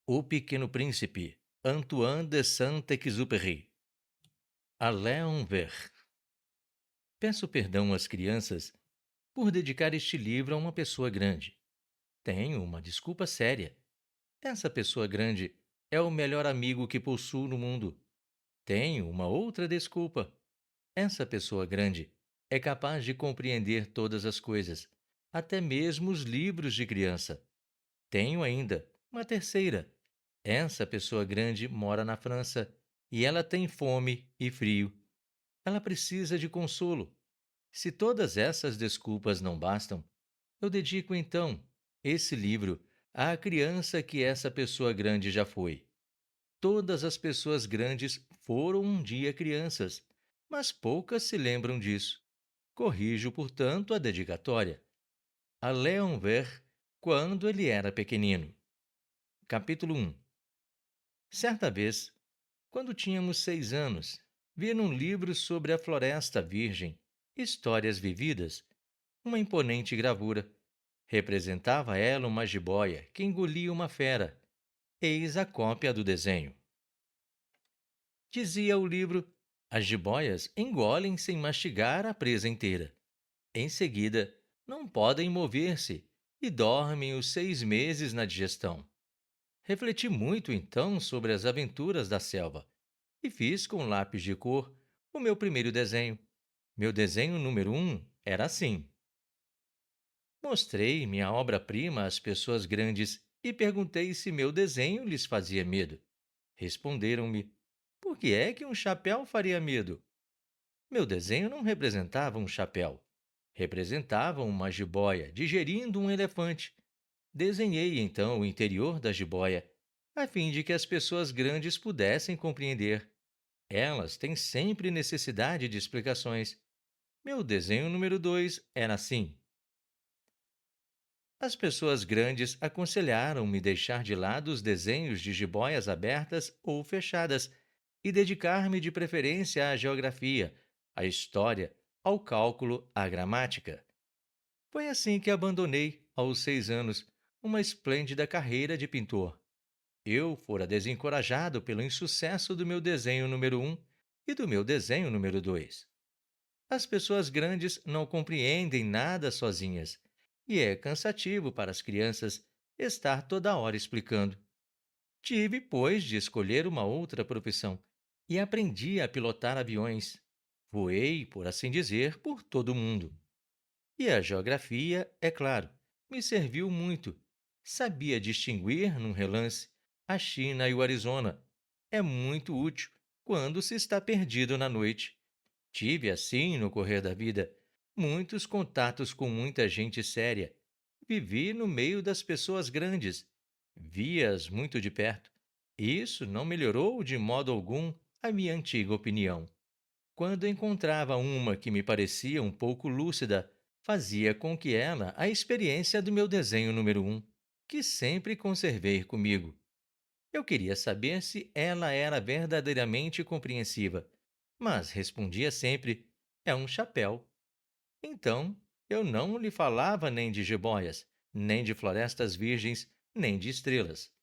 O Pequeno Príncipe, Antoine de Saint-Exupéry. A Léon Vert. Peço perdão às crianças por dedicar este livro a uma pessoa grande. Tenho uma desculpa séria. Essa pessoa grande é o melhor amigo que possuo no mundo. Tenho uma outra desculpa. Essa pessoa grande é capaz de compreender todas as coisas, até mesmo os livros de criança. Tenho ainda uma terceira. Essa pessoa grande mora na França e ela tem fome e frio. Ela precisa de consolo. Se todas essas desculpas não bastam, eu dedico então esse livro à criança que essa pessoa grande já foi. Todas as pessoas grandes foram um dia crianças, mas poucas se lembram disso. Corrijo, portanto, a dedicatória. A Léon Vert, quando ele era pequenino. Capítulo 1. Certa vez, quando tínhamos 6 anos, vi num livro sobre a Floresta Virgem, Histórias Vividas, uma imponente gravura. Representava ela uma jiboia que engolia uma fera. Eis a cópia do desenho. Dizia o livro: as jiboias engolem sem mastigar a presa inteira. Em seguida, não podem mover-se e dormem os 6 meses na digestão. Refleti muito então sobre as aventuras da selva e fiz com lápis de cor o meu primeiro desenho. Meu desenho número 1 era assim. Mostrei minha obra-prima às pessoas grandes e perguntei se meu desenho lhes fazia medo. Responderam-me: por que é que um chapéu faria medo? Meu desenho não representava um chapéu. Representava uma jiboia digerindo um elefante. Desenhei então o interior da jiboia, a fim de que as pessoas grandes pudessem compreender. Elas têm sempre necessidade de explicações. Meu desenho número 2 era assim. As pessoas grandes aconselharam-me deixar de lado os desenhos de jiboias abertas ou fechadas e dedicar-me de preferência à geografia, à história, ao cálculo, à gramática. Foi assim que abandonei, aos 6 anos, uma esplêndida carreira de pintor. Eu fora desencorajado pelo insucesso do meu desenho número 1 e do meu desenho número 2. As pessoas grandes não compreendem nada sozinhas, e é cansativo para as crianças estar toda hora explicando. Tive, pois, de escolher uma outra profissão e aprendi a pilotar aviões. Voei, por assim dizer, por todo o mundo. E a geografia, é claro, me serviu muito. Sabia distinguir, num relance, a China e o Arizona. É muito útil quando se está perdido na noite. Tive, assim, no correr da vida, muitos contatos com muita gente séria. Vivi no meio das pessoas grandes. Vi-as muito de perto. Isso não melhorou de modo algum a minha antiga opinião. Quando encontrava uma que me parecia um pouco lúcida, fazia com que ela a experiência do meu desenho número 1, que sempre conservei comigo. Eu queria saber se ela era verdadeiramente compreensiva, mas respondia sempre: é um chapéu. Então, eu não lhe falava nem de jiboias, nem de florestas virgens, nem de estrelas.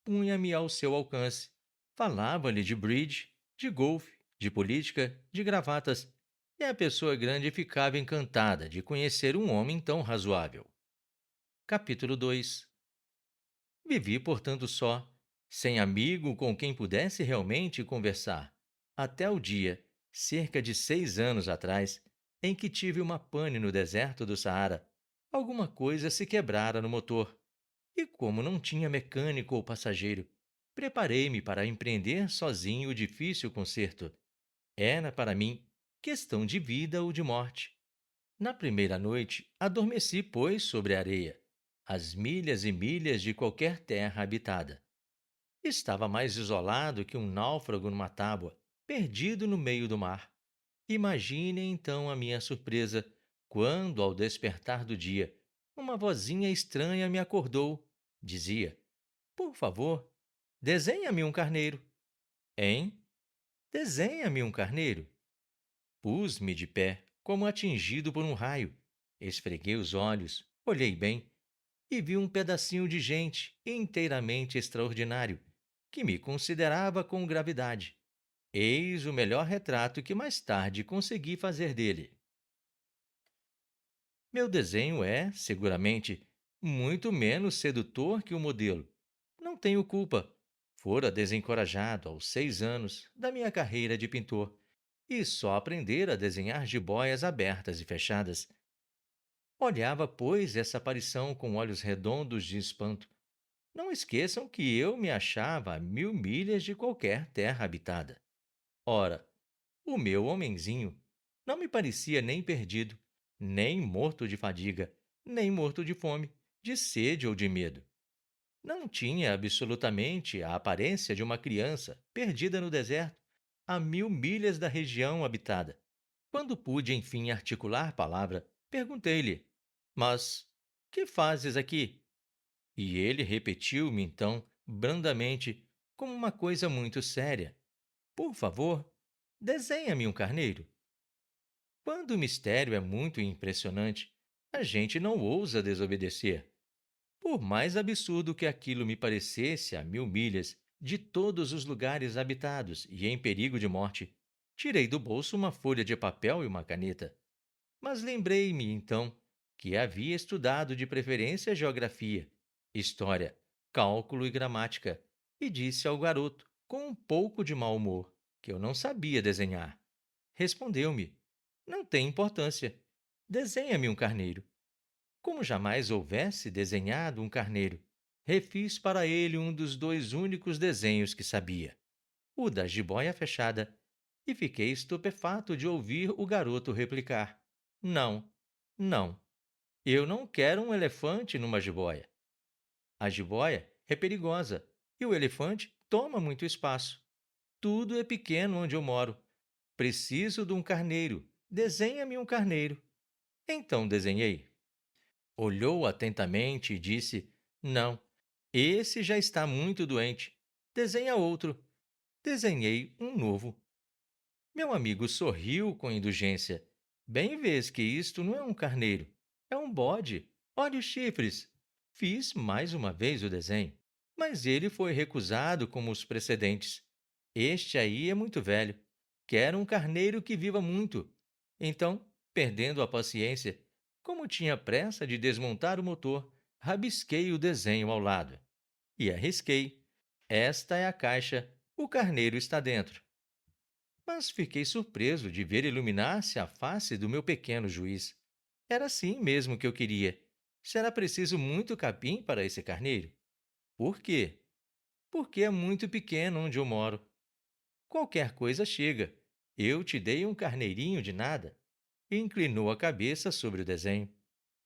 Punha-me ao seu alcance. Falava-lhe de bridge, de golfe, de política, de gravatas, e a pessoa grande ficava encantada de conhecer um homem tão razoável. Capítulo 2. Vivi, portanto, só, sem amigo com quem pudesse realmente conversar, até o dia, cerca de 6 anos atrás, em que tive uma pane no deserto do Saara. Alguma coisa se quebrara no motor. E como não tinha mecânico ou passageiro, preparei-me para empreender sozinho o difícil conserto. Era, para mim, questão de vida ou de morte. Na primeira noite, adormeci, pois, sobre a areia, às milhas e milhas de qualquer terra habitada. Estava mais isolado que um náufrago numa tábua, perdido no meio do mar. Imagine então a minha surpresa quando, ao despertar do dia, uma vozinha estranha me acordou. Dizia: por favor, desenha-me um carneiro. Hein? Desenha-me um carneiro. Pus-me de pé, como atingido por um raio. Esfreguei os olhos, olhei bem. e vi um pedacinho de gente inteiramente extraordinário, que me considerava com gravidade. Eis o melhor retrato que mais tarde consegui fazer dele. Meu desenho é, seguramente, muito menos sedutor que o modelo. Não tenho culpa. Fora desencorajado aos 6 anos da minha carreira de pintor e só aprender a desenhar jiboias abertas e fechadas. Olhava, pois, essa aparição com olhos redondos de espanto. Não esqueçam que eu me achava a 1000 milhas de qualquer terra habitada. Ora, o meu homenzinho não me parecia nem perdido, nem morto de fadiga, nem morto de fome, de sede ou de medo. Não tinha absolutamente a aparência de uma criança perdida no deserto, a 1000 milhas da região habitada. Quando pude enfim articular palavra, perguntei-lhe: Mas que fazes aqui? E ele repetiu-me então, brandamente, como uma coisa muito séria: Por favor, desenha-me um carneiro. Quando o mistério é muito impressionante, a gente não ousa desobedecer. Por mais absurdo que aquilo me parecesse a 1000 milhas de todos os lugares habitados e em perigo de morte, tirei do bolso uma folha de papel e uma caneta. Mas lembrei-me, então, que havia estudado de preferência geografia, história, cálculo e gramática, e disse ao garoto, com um pouco de mau humor, que eu não sabia desenhar. Respondeu-me: Não tem importância. Desenha-me um carneiro. Como jamais houvesse desenhado um carneiro, refiz para ele um dos dois únicos desenhos que sabia, o da jiboia fechada, e fiquei estupefato de ouvir o garoto replicar: Não, não, eu não quero um elefante numa jiboia. A jiboia é perigosa e o elefante toma muito espaço. Tudo é pequeno onde eu moro. Preciso de um carneiro. Desenha-me um carneiro. Então desenhei. Olhou atentamente e disse: Não, esse já está muito doente. Desenha outro. Desenhei um novo. Meu amigo sorriu com indulgência. Bem vês que isto não é um carneiro, é um bode. Olha os chifres. Fiz mais uma vez o desenho, mas ele foi recusado como os precedentes. Este aí é muito velho. Quero um carneiro que viva muito. Então, perdendo a paciência, como tinha pressa de desmontar o motor, rabisquei o desenho ao lado. E arrisquei. Esta é a caixa, o carneiro está dentro. Mas fiquei surpreso de ver iluminar-se a face do meu pequeno juiz. Era assim mesmo que eu queria. Será preciso muito capim para esse carneiro? Por quê? Porque é muito pequeno onde eu moro. Qualquer coisa chega. Eu te dei um carneirinho de nada. E inclinou a cabeça sobre o desenho.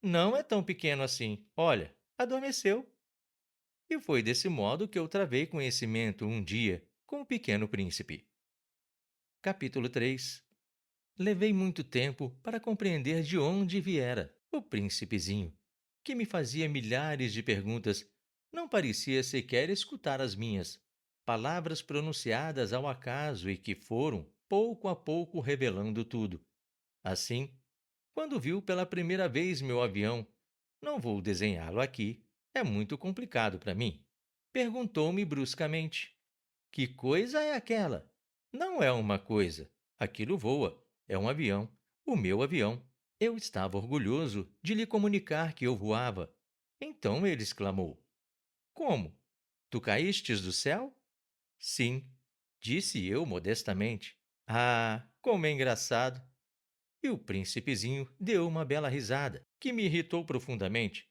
Não é tão pequeno assim. Olha, adormeceu. E foi desse modo que eu travei conhecimento um dia com o Pequeno Príncipe. Capítulo 3. Levei muito tempo para compreender de onde viera o príncipezinho, que me fazia milhares de perguntas. Não parecia sequer escutar as minhas, palavras pronunciadas ao acaso e que foram, pouco a pouco, revelando tudo. Assim, quando viu pela primeira vez meu avião, não vou desenhá-lo aqui, é muito complicado para mim. Perguntou-me bruscamente: Que coisa é aquela? Não é uma coisa. Aquilo voa. É um avião. O meu avião. Eu estava orgulhoso de lhe comunicar que eu voava. Então ele exclamou: Como? Tu caístes do céu? Sim, disse eu modestamente. Ah, como é engraçado! E o príncipezinho deu uma bela risada, que me irritou profundamente.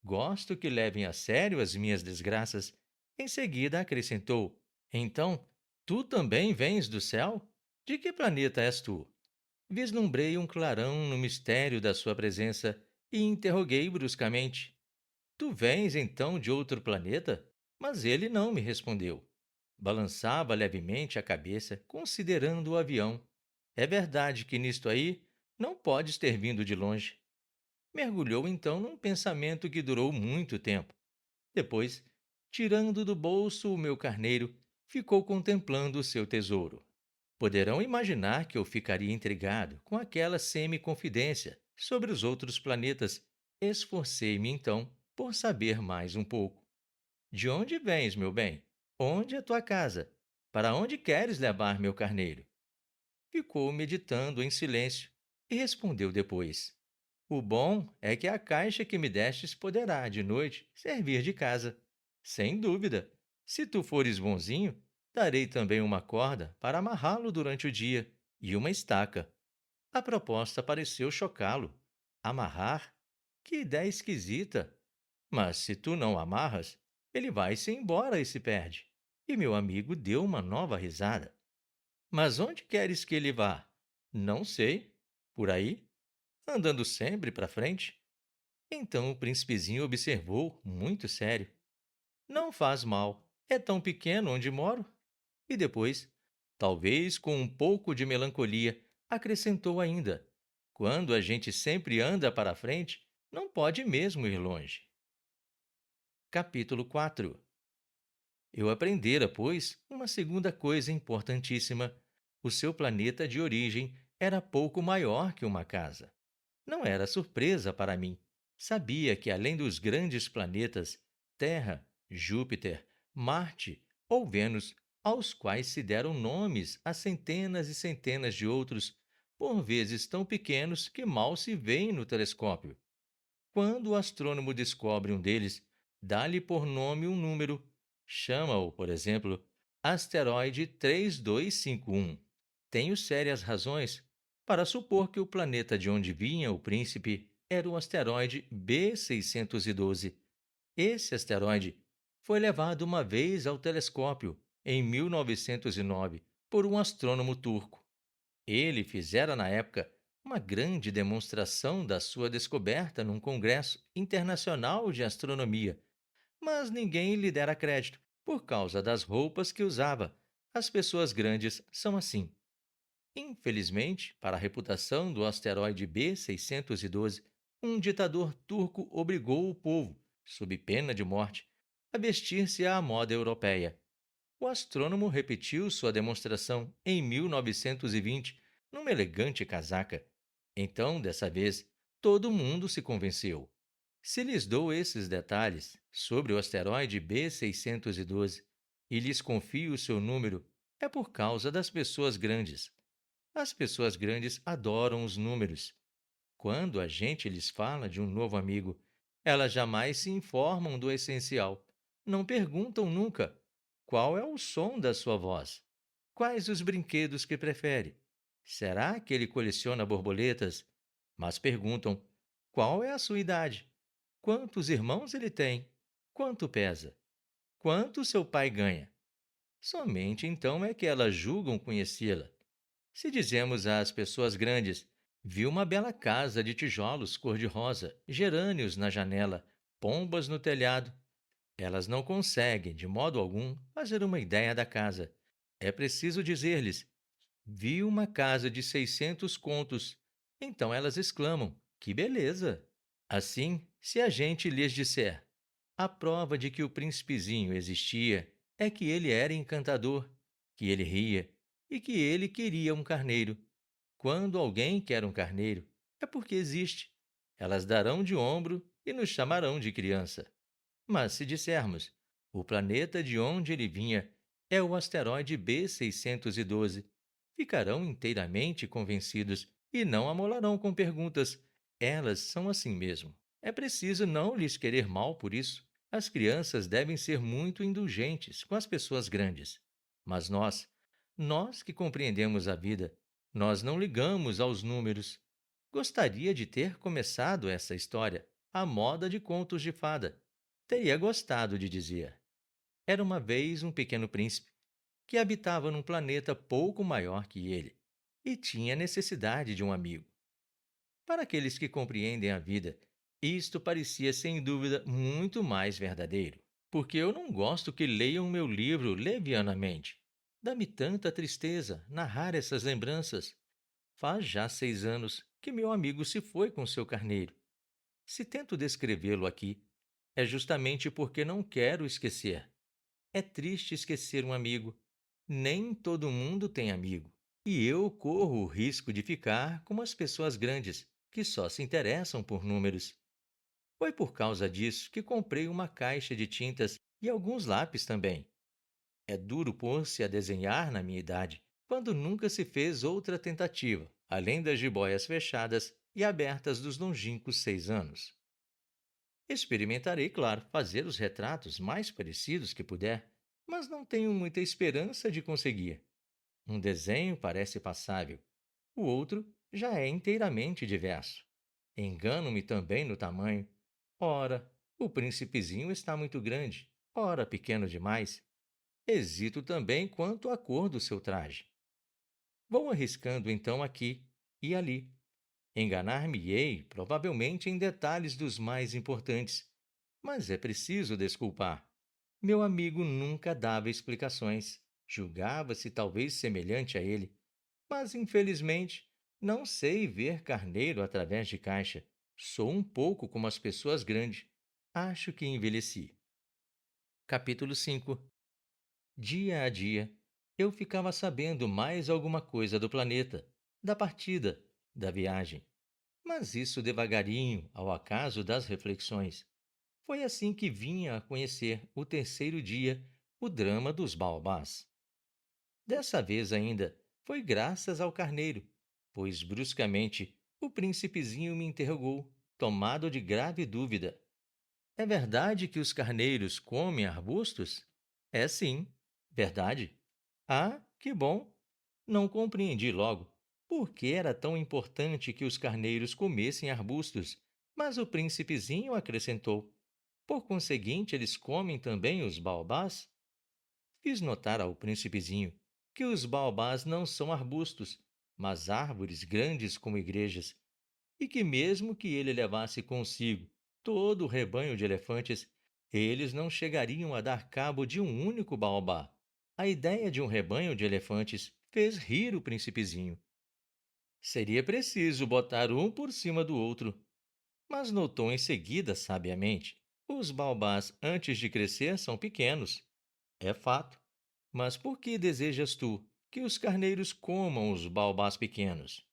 Gosto que levem a sério as minhas desgraças. Em seguida acrescentou: Então, tu também vens do céu? De que planeta és tu? Vislumbrei um clarão no mistério da sua presença e interroguei bruscamente: Tu vens então de outro planeta? Mas ele não me respondeu. Balançava levemente a cabeça, considerando o avião. É verdade que nisto aí não podes ter vindo de longe. Mergulhou então num pensamento que durou muito tempo. Depois, tirando do bolso o meu carneiro, ficou contemplando o seu tesouro. Poderão imaginar que eu ficaria intrigado com aquela semi-confidência sobre os outros planetas. Esforcei-me então por saber mais um pouco. De onde vens, meu bem? Onde é tua casa? Para onde queres levar meu carneiro? Ficou meditando em silêncio e respondeu depois: O bom é que a caixa que me destes poderá, de noite, servir de casa. Sem dúvida. Se tu fores bonzinho, darei também uma corda para amarrá-lo durante o dia e uma estaca. A proposta pareceu chocá-lo. Amarrar? Que ideia esquisita! Mas se tu não amarras, ele vai-se embora e se perde. E meu amigo deu uma nova risada. Mas onde queres que ele vá? Não sei. Por aí? Andando sempre para frente? Então o príncipezinho observou, muito sério. Não faz mal. É tão pequeno onde moro. E depois, talvez com um pouco de melancolia, acrescentou ainda: Quando a gente sempre anda para frente, não pode mesmo ir longe. Capítulo 4. Eu aprendera, pois, uma segunda coisa importantíssima. O seu planeta de origem era pouco maior que uma casa. Não era surpresa para mim. Sabia que, além dos grandes planetas Terra, Júpiter, Marte ou Vênus, aos quais se deram nomes a centenas e centenas de outros, por vezes tão pequenos que mal se veem no telescópio. Quando o astrônomo descobre um deles, dá-lhe por nome um número. Chama-o, por exemplo, asteroide 3251. Tenho sérias razões para supor que o planeta de onde vinha o príncipe era o asteroide B612. Esse asteroide foi levado uma vez ao telescópio, em 1909, por um astrônomo turco. Ele fizera na época uma grande demonstração da sua descoberta num congresso internacional de astronomia, mas ninguém lhe dera crédito por causa das roupas que usava. As pessoas grandes são assim. Infelizmente, para a reputação do asteroide B612, um ditador turco obrigou o povo, sob pena de morte, a vestir-se à moda europeia. O astrônomo repetiu sua demonstração em 1920, numa elegante casaca. Então, dessa vez, todo mundo se convenceu. Se lhes dou esses detalhes sobre o asteroide B612 e lhes confio o seu número, é por causa das pessoas grandes. As pessoas grandes adoram os números. Quando a gente lhes fala de um novo amigo, elas jamais se informam do essencial. Não perguntam nunca qual é o som da sua voz, quais os brinquedos que prefere. Será que ele coleciona borboletas? Mas perguntam qual é a sua idade, quantos irmãos ele tem, quanto pesa, quanto seu pai ganha. Somente então é que elas julgam conhecê-la. Se dizemos às pessoas grandes: vi uma bela casa de tijolos cor-de-rosa, gerânios na janela, pombas no telhado, elas não conseguem, de modo algum, fazer uma ideia da casa. É preciso dizer-lhes: vi uma casa de 600 contos. Então elas exclamam: que beleza! Assim, se a gente lhes disser: a prova de que o príncipezinho existia é que ele era encantador, que ele ria e que ele queria um carneiro. Quando alguém quer um carneiro, é porque existe. Elas darão de ombro e nos chamarão de criança. Mas se dissermos, o planeta de onde ele vinha é o asteroide B612, ficarão inteiramente convencidos e não amolarão com perguntas. Elas são assim mesmo. É preciso não lhes querer mal por isso. As crianças devem ser muito indulgentes com as pessoas grandes. Mas nós que compreendemos a vida, nós não ligamos aos números. Gostaria de ter começado essa história à moda de contos de fada. Teria gostado de dizer. Era uma vez um pequeno príncipe que habitava num planeta pouco maior que ele e tinha necessidade de um amigo. Para aqueles que compreendem a vida, isto parecia sem dúvida muito mais verdadeiro, porque eu não gosto que leiam meu livro levianamente. Dá-me tanta tristeza narrar essas lembranças. Faz já 6 anos que meu amigo se foi com seu carneiro. Se tento descrevê-lo aqui, é justamente porque não quero esquecer. É triste esquecer um amigo. Nem todo mundo tem amigo. E eu corro o risco de ficar como as pessoas grandes, que só se interessam por números. Foi por causa disso que comprei uma caixa de tintas e alguns lápis também. É duro pôr-se a desenhar na minha idade, quando nunca se fez outra tentativa, além das jiboias fechadas e abertas dos longínquos 6 anos. Experimentarei, claro, fazer os retratos mais parecidos que puder, mas não tenho muita esperança de conseguir. Um desenho parece passável, o outro já é inteiramente diverso. Engano-me também no tamanho. Ora, o príncipezinho está muito grande, ora, pequeno demais. Hesito também quanto à cor do seu traje. Vou arriscando então aqui e ali. Enganar-me-ei, provavelmente, em detalhes dos mais importantes. Mas é preciso desculpar. Meu amigo nunca dava explicações. Julgava-se talvez semelhante a ele. Mas, infelizmente, não sei ver carneiro através de caixa. Sou um pouco como as pessoas grandes. Acho que envelheci. Capítulo 5. Dia a dia, eu ficava sabendo mais alguma coisa do planeta, da partida, da viagem. Mas isso devagarinho, ao acaso das reflexões. Foi assim que vinha a conhecer o terceiro dia, o drama dos baobás. Dessa vez ainda, foi graças ao carneiro, pois bruscamente o príncipezinho me interrogou, tomado de grave dúvida. É verdade que os carneiros comem arbustos? É sim, verdade. Ah, que bom! Não compreendi logo por que era tão importante que os carneiros comessem arbustos, mas o príncipezinho acrescentou: por conseguinte, eles comem também os baobás? Fiz notar ao príncipezinho que os baobás não são arbustos, mas árvores grandes como igrejas, e que mesmo que ele levasse consigo todo o rebanho de elefantes, eles não chegariam a dar cabo de um único baobá. A ideia de um rebanho de elefantes fez rir o príncipezinho. Seria preciso botar um por cima do outro, mas notou em seguida, sabiamente, os baobás antes de crescer são pequenos. É fato. Mas por que desejas tu que os carneiros comam os baobás pequenos?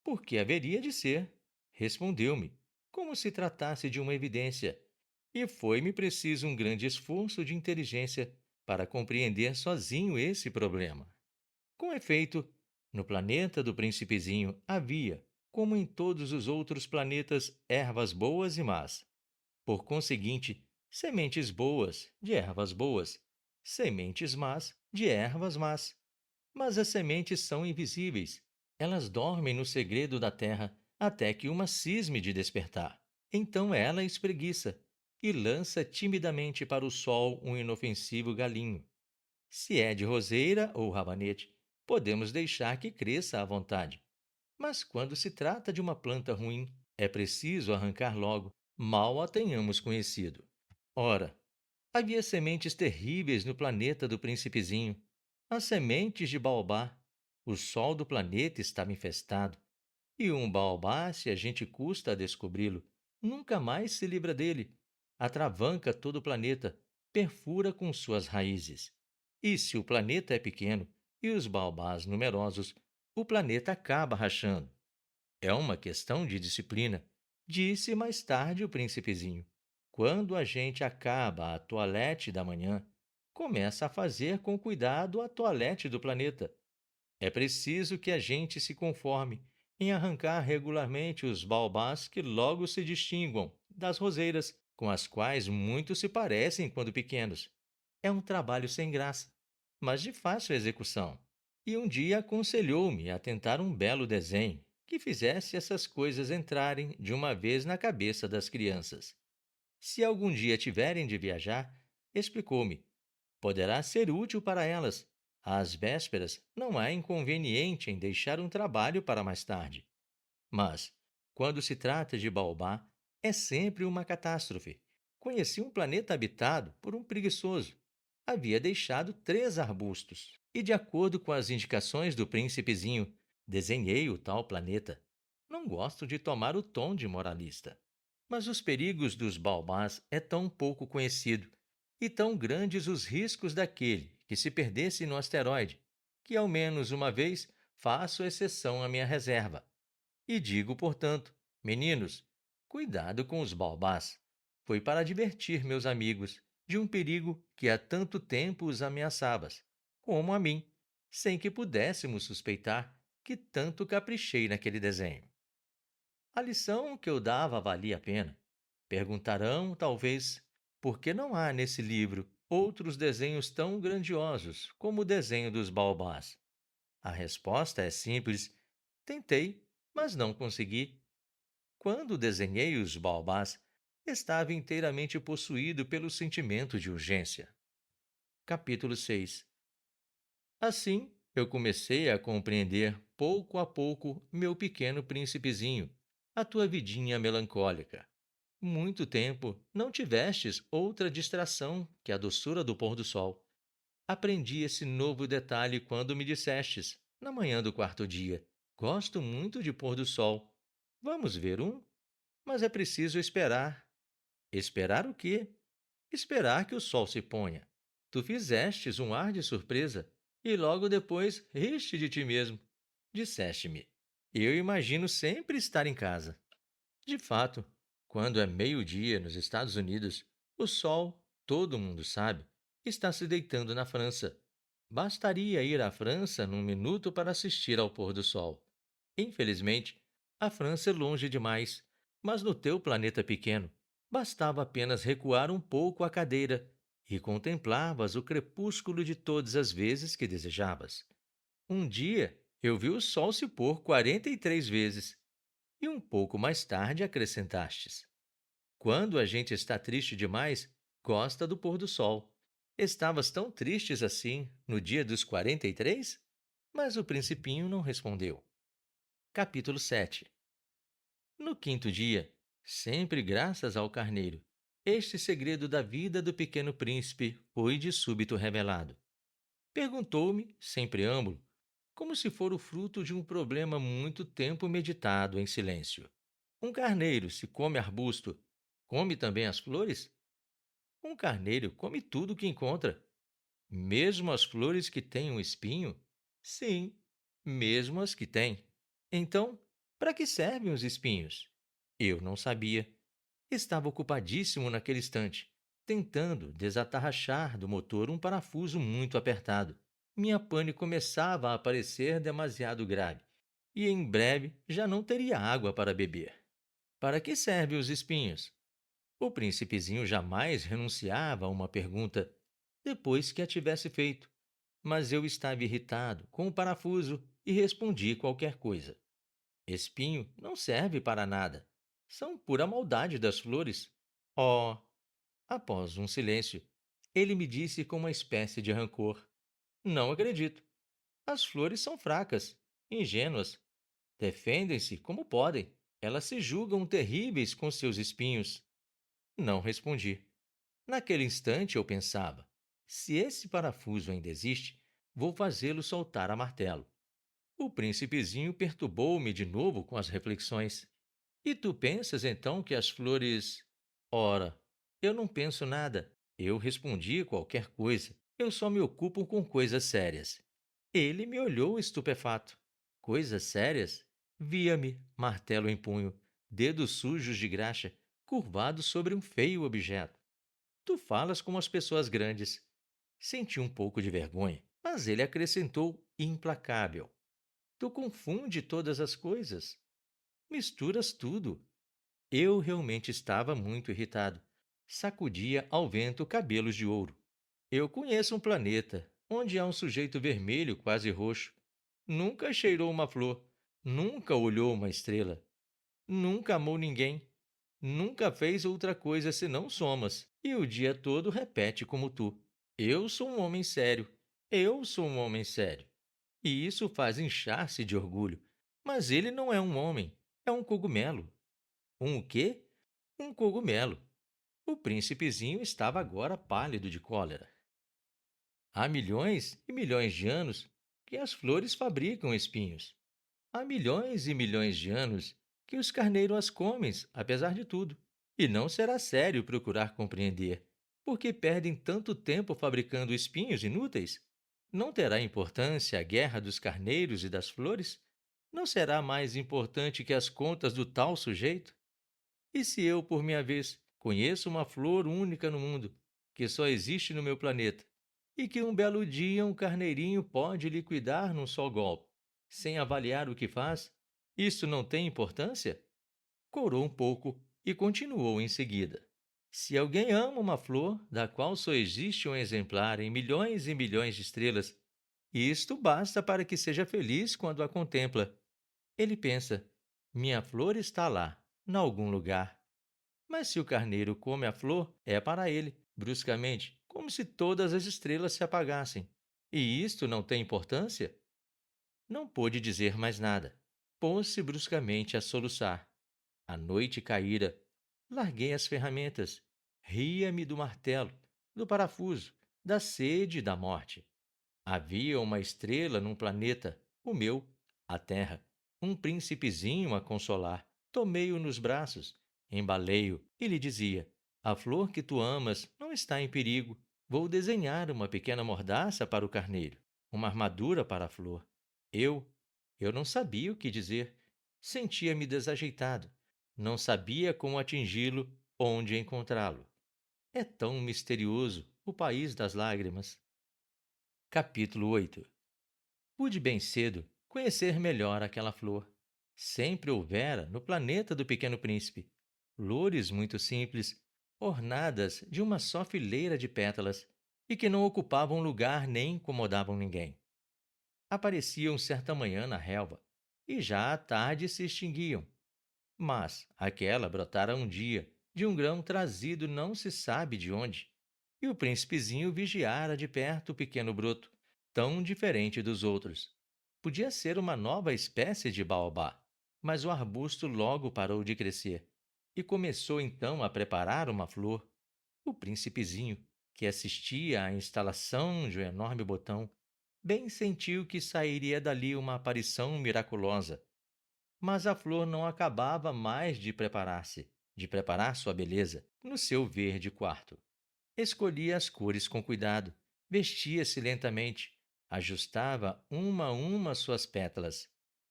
Porque haveria de ser, respondeu-me, como se tratasse de uma evidência. E foi-me preciso um grande esforço de inteligência para compreender sozinho esse problema. Com efeito, no planeta do Príncipezinho havia, como em todos os outros planetas, ervas boas e más. Por conseguinte, sementes boas de ervas boas, sementes más de ervas más. Mas as sementes são invisíveis. Elas dormem no segredo da terra até que uma cisme de despertar. Então ela espreguiça e lança timidamente para o sol um inofensivo galinho. Se é de roseira ou rabanete, podemos deixar que cresça à vontade. Mas quando se trata de uma planta ruim, é preciso arrancar logo, mal a tenhamos conhecido. Ora, havia sementes terríveis no planeta do príncipezinho. As sementes de baobá. O sol do planeta estava infestado. E um baobá, se a gente custa a descobri-lo, nunca mais se livra dele. Atravanca todo o planeta, perfura com suas raízes. E se o planeta é pequeno e os baobás numerosos, o planeta acaba rachando. É uma questão de disciplina, disse mais tarde o príncipezinho. Quando a gente acaba a toalete da manhã, começa a fazer com cuidado a toalete do planeta. É preciso que a gente se conforme em arrancar regularmente os baobás que logo se distinguam das roseiras, com as quais muitos se parecem quando pequenos. É um trabalho sem graça, mas de fácil execução. E um dia aconselhou-me a tentar um belo desenho que fizesse essas coisas entrarem de uma vez na cabeça das crianças. Se algum dia tiverem de viajar, explicou-me, poderá ser útil para elas. Às vésperas, não há inconveniente em deixar um trabalho para mais tarde. Mas, quando se trata de baobá, é sempre uma catástrofe. Conheci um planeta habitado por um preguiçoso. Havia deixado 3 arbustos, e de acordo com as indicações do príncipezinho, desenhei o tal planeta. Não gosto de tomar o tom de moralista. Mas os perigos dos baobás é tão pouco conhecido, e tão grandes os riscos daquele que se perdesse no asteroide, que ao menos uma vez faço exceção à minha reserva. E digo, portanto, meninos, cuidado com os baobás. Foi para divertir meus amigos de um perigo que há tanto tempo os ameaçavas, como a mim, sem que pudéssemos suspeitar que tanto caprichei naquele desenho. A lição que eu dava valia a pena. Perguntarão, talvez, por que não há nesse livro outros desenhos tão grandiosos como o desenho dos baobás? A resposta é simples: tentei, mas não consegui. Quando desenhei os baobás, estava inteiramente possuído pelo sentimento de urgência. Capítulo 6. Assim, eu comecei a compreender pouco a pouco meu pequeno príncipezinho, a tua vidinha melancólica. Muito tempo não tivestes outra distração que a doçura do pôr do sol. Aprendi esse novo detalhe quando me dissestes, na manhã do quarto dia: Gosto muito de pôr do sol. Vamos ver um? Mas é preciso esperar. Esperar o quê? Esperar que o sol se ponha. Tu fizestes um ar de surpresa e logo depois riste de ti mesmo. Disseste-me: Eu imagino sempre estar em casa. De fato, quando é meio-dia nos Estados Unidos, o sol, todo mundo sabe, está se deitando na França. Bastaria ir à França num minuto para assistir ao pôr do sol. Infelizmente, a França é longe demais, mas no teu planeta pequeno, bastava apenas recuar um pouco a cadeira e contemplavas o crepúsculo de todas as vezes que desejavas. Um dia, eu vi o sol se pôr 43 vezes e um pouco mais tarde acrescentastes: Quando a gente está triste demais, gosta do pôr do sol. Estavas tão tristes assim no dia dos 43? Mas o principinho não respondeu. Capítulo 7. No quinto dia, sempre graças ao carneiro, este segredo da vida do pequeno príncipe foi de súbito revelado. Perguntou-me, sem preâmbulo, como se for o fruto de um problema muito tempo meditado em silêncio. Um carneiro, se come arbusto, come também as flores? Um carneiro come tudo o que encontra, mesmo as flores que têm um espinho? Sim, mesmo as que têm. Então, para que servem os espinhos? Eu não sabia. Estava ocupadíssimo naquele instante, tentando desatarrachar do motor um parafuso muito apertado. Minha pane começava a parecer demasiado grave, e em breve já não teria água para beber. Para que servem os espinhos? O príncipezinho jamais renunciava a uma pergunta depois que a tivesse feito, mas eu estava irritado com o parafuso e respondi qualquer coisa. Espinho não serve para nada. São pura maldade das flores. Oh! Após um silêncio, ele me disse com uma espécie de rancor: Não acredito. As flores são fracas, ingênuas. Defendem-se como podem. Elas se julgam terríveis com seus espinhos. Não respondi. Naquele instante eu pensava: se esse parafuso ainda existe, vou fazê-lo soltar a martelo. O príncipezinho perturbou-me de novo com as reflexões. E tu pensas então que as flores. Ora, eu não penso nada. Eu respondi qualquer coisa. Eu só me ocupo com coisas sérias. Ele me olhou estupefato. Coisas sérias? Via-me, martelo em punho, dedos sujos de graxa, curvados sobre um feio objeto. Tu falas como as pessoas grandes. Senti um pouco de vergonha, mas ele acrescentou implacável: Tu confunde todas as coisas. Misturas tudo. Eu realmente estava muito irritado. Sacudia ao vento cabelos de ouro. Eu conheço um planeta onde há um sujeito vermelho, quase roxo. Nunca cheirou uma flor. Nunca olhou uma estrela. Nunca amou ninguém. Nunca fez outra coisa senão somas. E o dia todo repete como tu: Eu sou um homem sério. Eu sou um homem sério. E isso faz inchar-se de orgulho. Mas ele não é um homem. É um cogumelo. Um o quê? Um cogumelo. O príncipezinho estava agora pálido de cólera. Há milhões e milhões de anos que as flores fabricam espinhos. Há milhões e milhões de anos que os carneiros as comem, apesar de tudo. E não será sério procurar compreender por que perdem tanto tempo fabricando espinhos inúteis. Não terá importância a guerra dos carneiros e das flores? Não será mais importante que as contas do tal sujeito? E se eu, por minha vez, Conheço uma flor única no mundo, que só existe no meu planeta, e que um belo dia um carneirinho pode liquidar num só golpe, sem avaliar o que faz. Isso não tem importância? Corou um pouco e continuou em seguida. Se alguém ama uma flor, da qual só existe um exemplar em milhões e milhões de estrelas, isto basta para que seja feliz quando a contempla. Ele pensa: minha flor está lá, em algum lugar. Mas se o carneiro come a flor, é para ele, bruscamente, como se todas as estrelas se apagassem. E isto não tem importância? Não pôde dizer mais nada. Pôs-se bruscamente a soluçar. A noite caíra. Larguei as ferramentas. Ria-me do martelo, do parafuso, da sede e da morte. Havia uma estrela num planeta, o meu, a Terra, um príncipezinho a consolar. Tomei-o nos braços, embalei-o e lhe dizia: a flor que tu amas não está em perigo. Vou desenhar uma pequena mordaça para o carneiro, uma armadura para a flor. Eu, eu não sabia o que dizer. Sentia-me desajeitado. Não sabia como atingi-lo, onde encontrá-lo. É tão misterioso o país das lágrimas. Capítulo 8. Pude bem cedo conhecer melhor aquela flor. Sempre houvera no planeta do Pequeno Príncipe flores muito simples, ornadas de uma só fileira de pétalas, e que não ocupavam lugar nem incomodavam ninguém. Apareciam certa manhã na relva, e já à tarde se extinguiam. Mas aquela brotara um dia, de um grão trazido não se sabe de onde, e o príncipezinho vigiara de perto o pequeno broto, tão diferente dos outros. Podia ser uma nova espécie de baobá, mas o arbusto logo parou de crescer, e começou então a preparar uma flor. O príncipezinho, que assistia à instalação de um enorme botão, bem sentiu que sairia dali uma aparição miraculosa. Mas a flor não acabava mais de preparar sua beleza no seu verde quarto. Escolhia as cores com cuidado, vestia-se lentamente, ajustava uma a uma suas pétalas.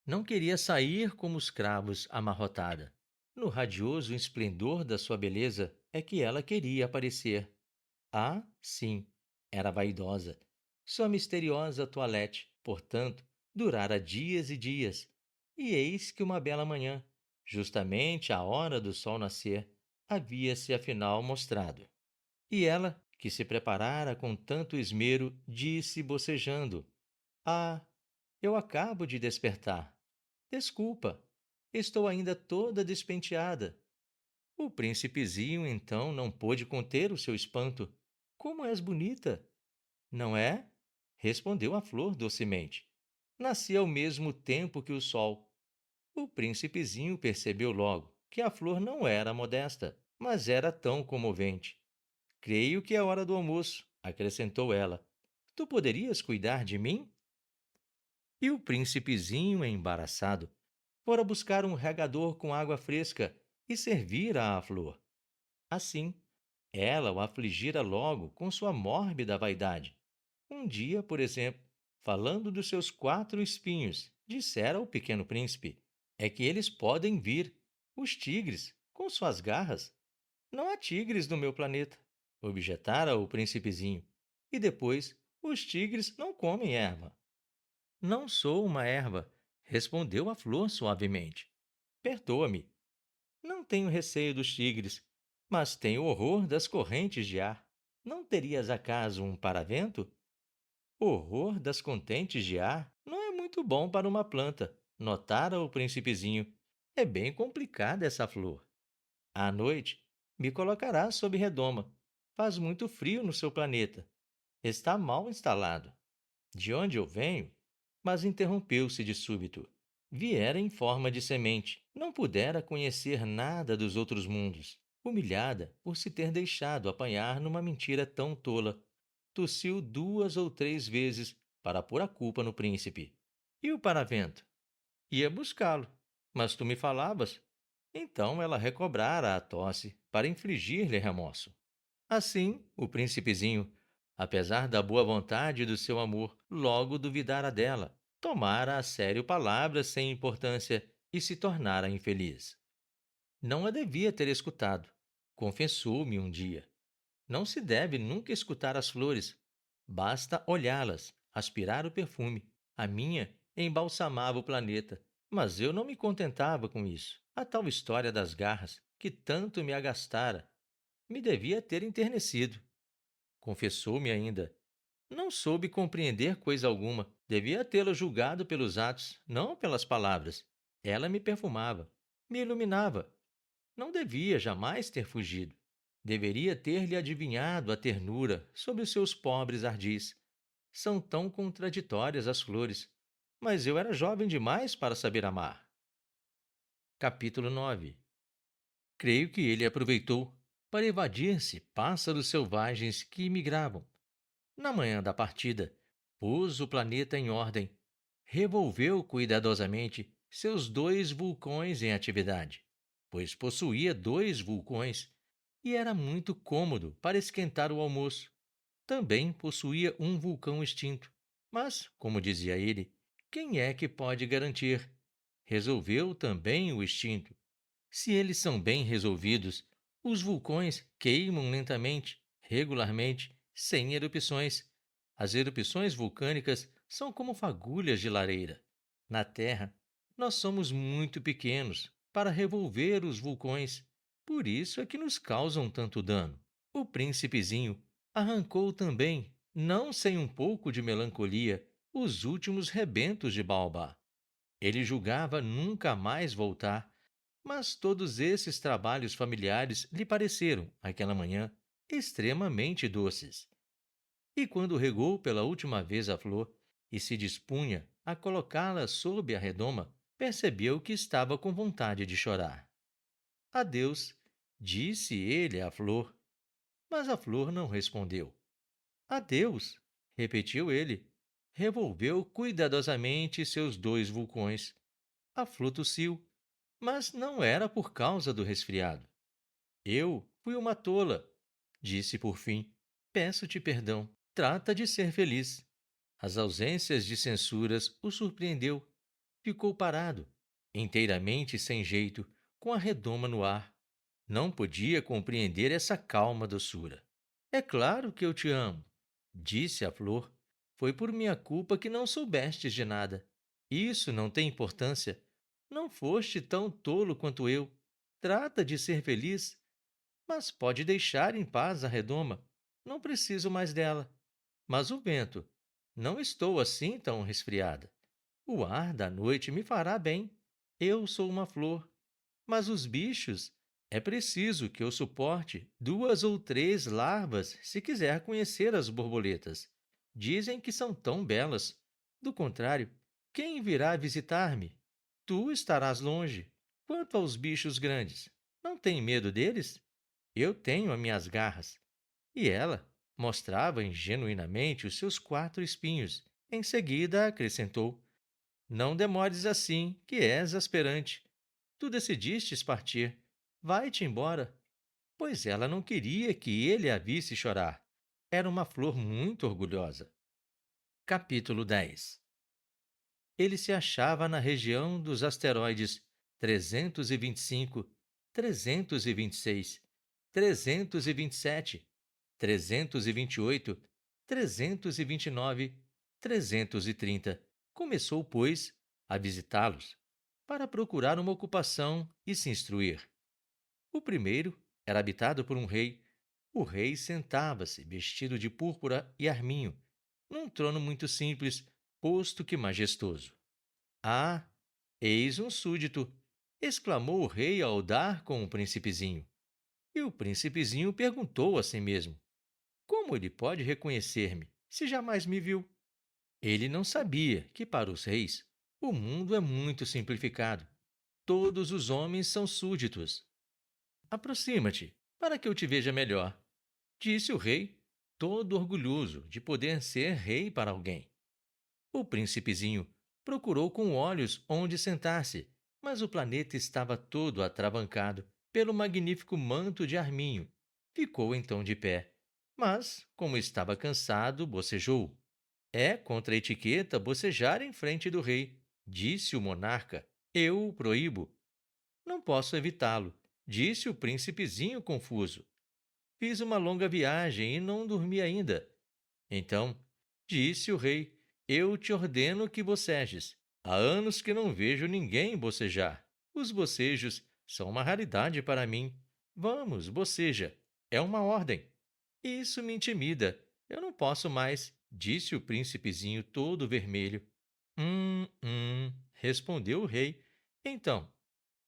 Não queria sair como os cravos amarrotada. No radioso esplendor da sua beleza é que ela queria aparecer. Ah, sim, era vaidosa. Sua misteriosa toilette, portanto, durara dias e dias. E eis que uma bela manhã, justamente à hora do sol nascer, havia-se afinal mostrado. E ela, que se preparara com tanto esmero, disse bocejando: ah, eu acabo de despertar. Desculpa, estou ainda toda despenteada. O príncipezinho então não pôde conter o seu espanto. Como és bonita! Não é? Respondeu a flor docemente. Nasci ao mesmo tempo que o sol. O príncipezinho percebeu logo que a flor não era modesta, mas era tão comovente. Creio que é hora do almoço, acrescentou ela. Tu poderias cuidar de mim? E o príncipezinho, embaraçado, fora buscar um regador com água fresca e servir à flor. Assim, ela o afligira logo com sua mórbida vaidade. Um dia, por exemplo, falando dos seus 4 espinhos, dissera ao pequeno príncipe: é que eles podem vir, os tigres, com suas garras. Não há tigres no meu planeta, objetara o príncipezinho. E depois, os tigres não comem erva. Não sou uma erva, respondeu a flor suavemente. Perdoa-me. Não tenho receio dos tigres, mas tenho horror das correntes de ar. Não terias acaso um paravento? Horror das correntes de ar não é muito bom para uma planta, notara o príncipezinho. É bem complicada essa flor. À noite, me colocará sob redoma. Faz muito frio no seu planeta. Está mal instalado. De onde eu venho? Mas interrompeu-se de súbito. Viera em forma de semente. Não pudera conhecer nada dos outros mundos. Humilhada por se ter deixado apanhar numa mentira tão tola, tossiu 2 ou 3 vezes para pôr a culpa no príncipe. E o paravento? Ia buscá-lo. Mas tu me falavas. Então ela recobrara a tosse para infligir-lhe remorso. Assim, o príncipezinho, apesar da boa vontade do seu amor, logo duvidara dela, tomara a sério palavras sem importância e se tornara infeliz. Não a devia ter escutado. Confessou-me um dia: não se deve nunca escutar as flores, basta olhá-las, aspirar o perfume. A minha embalsamava o planeta, mas eu não me contentava com isso. A tal história das garras, que tanto me agastara, me devia ter enternecido. Confessou-me ainda: não soube compreender coisa alguma. Devia tê-la julgado pelos atos, não pelas palavras. Ela me perfumava, me iluminava. Não devia jamais ter fugido. Deveria ter-lhe adivinhado a ternura sobre os seus pobres ardis. São tão contraditórias as flores. Mas eu era jovem demais para saber amar. Capítulo 9. Creio que ele aproveitou para evadir-se pássaros selvagens que migravam. Na manhã da partida, pôs o planeta em ordem, revolveu cuidadosamente seus dois vulcões em atividade, pois possuía dois vulcões e era muito cômodo para esquentar o almoço. Também possuía um vulcão extinto, mas, como dizia ele, quem é que pode garantir? Resolveu também o extinto. Se eles são bem resolvidos, os vulcões queimam lentamente, regularmente, sem erupções. As erupções vulcânicas são como fagulhas de lareira. Na Terra, nós somos muito pequenos para revolver os vulcões. Por isso é que nos causam tanto dano. O príncipezinho arrancou também, não sem um pouco de melancolia, os últimos rebentos de Baobá. Ele julgava nunca mais voltar, mas todos esses trabalhos familiares lhe pareceram, aquela manhã, extremamente doces. E quando regou pela última vez a flor e se dispunha a colocá-la sob a redoma, percebeu que estava com vontade de chorar. Adeus, disse ele à flor, mas a flor não respondeu. Adeus, repetiu ele. Revolveu cuidadosamente seus dois vulcões. A flor tossiu, mas não era por causa do resfriado. Eu fui uma tola, disse por fim. Peço-te perdão. Trata de ser feliz. As ausências de censuras o surpreendeu. Ficou parado, inteiramente sem jeito, com a redoma no ar. Não podia compreender essa calma doçura. É claro que eu te amo, disse a flor. Foi por minha culpa que não soubestes de nada. Isso não tem importância. Não foste tão tolo quanto eu. Trata de ser feliz, mas pode deixar em paz a redoma. Não preciso mais dela. Mas o vento. Não estou assim tão resfriada. O ar da noite me fará bem. Eu sou uma flor. Mas os bichos. É preciso que eu suporte 2 ou 3 larvas se quiser conhecer as borboletas. Dizem que são tão belas. Do contrário, quem virá visitar-me? Tu estarás longe. Quanto aos bichos grandes, não tem medo deles? Eu tenho as minhas garras. E ela mostrava genuinamente os seus 4 espinhos. Em seguida acrescentou: não demores assim, que és asperante. Tu decidistes partir. Vai-te embora. Pois ela não queria que ele a visse chorar. Era uma flor muito orgulhosa. Capítulo 10. Ele se achava na região dos asteroides 325, 326, 327, 328, 329, 330. Começou, pois, a visitá-los para procurar uma ocupação e se instruir. O primeiro era habitado por um rei. O rei sentava-se, vestido de púrpura e arminho, num trono muito simples, posto que majestoso. Ah, eis um súdito! Exclamou o rei ao dar com o príncipezinho. E o príncipezinho perguntou a si mesmo: como ele pode reconhecer-me, se jamais me viu? Ele não sabia que, para os reis, o mundo é muito simplificado. Todos os homens são súditos. Aproxima-te, para que eu te veja melhor, disse o rei, todo orgulhoso de poder ser rei para alguém. O príncipezinho procurou com olhos onde sentar-se, mas o planeta estava todo atravancado pelo magnífico manto de arminho. Ficou então de pé, mas, como estava cansado, bocejou. É contra a etiqueta bocejar em frente do rei, disse o monarca. Eu o proíbo. Não posso evitá-lo. disse o príncipezinho confuso. Fiz uma longa viagem e não dormi ainda. Então, disse o rei, eu te ordeno que bocejes. Há anos que não vejo ninguém bocejar. Os bocejos são uma raridade para mim. Vamos, boceja. É uma ordem. Isso me intimida. Eu não posso mais, disse o príncipezinho todo vermelho. Respondeu o rei. Então,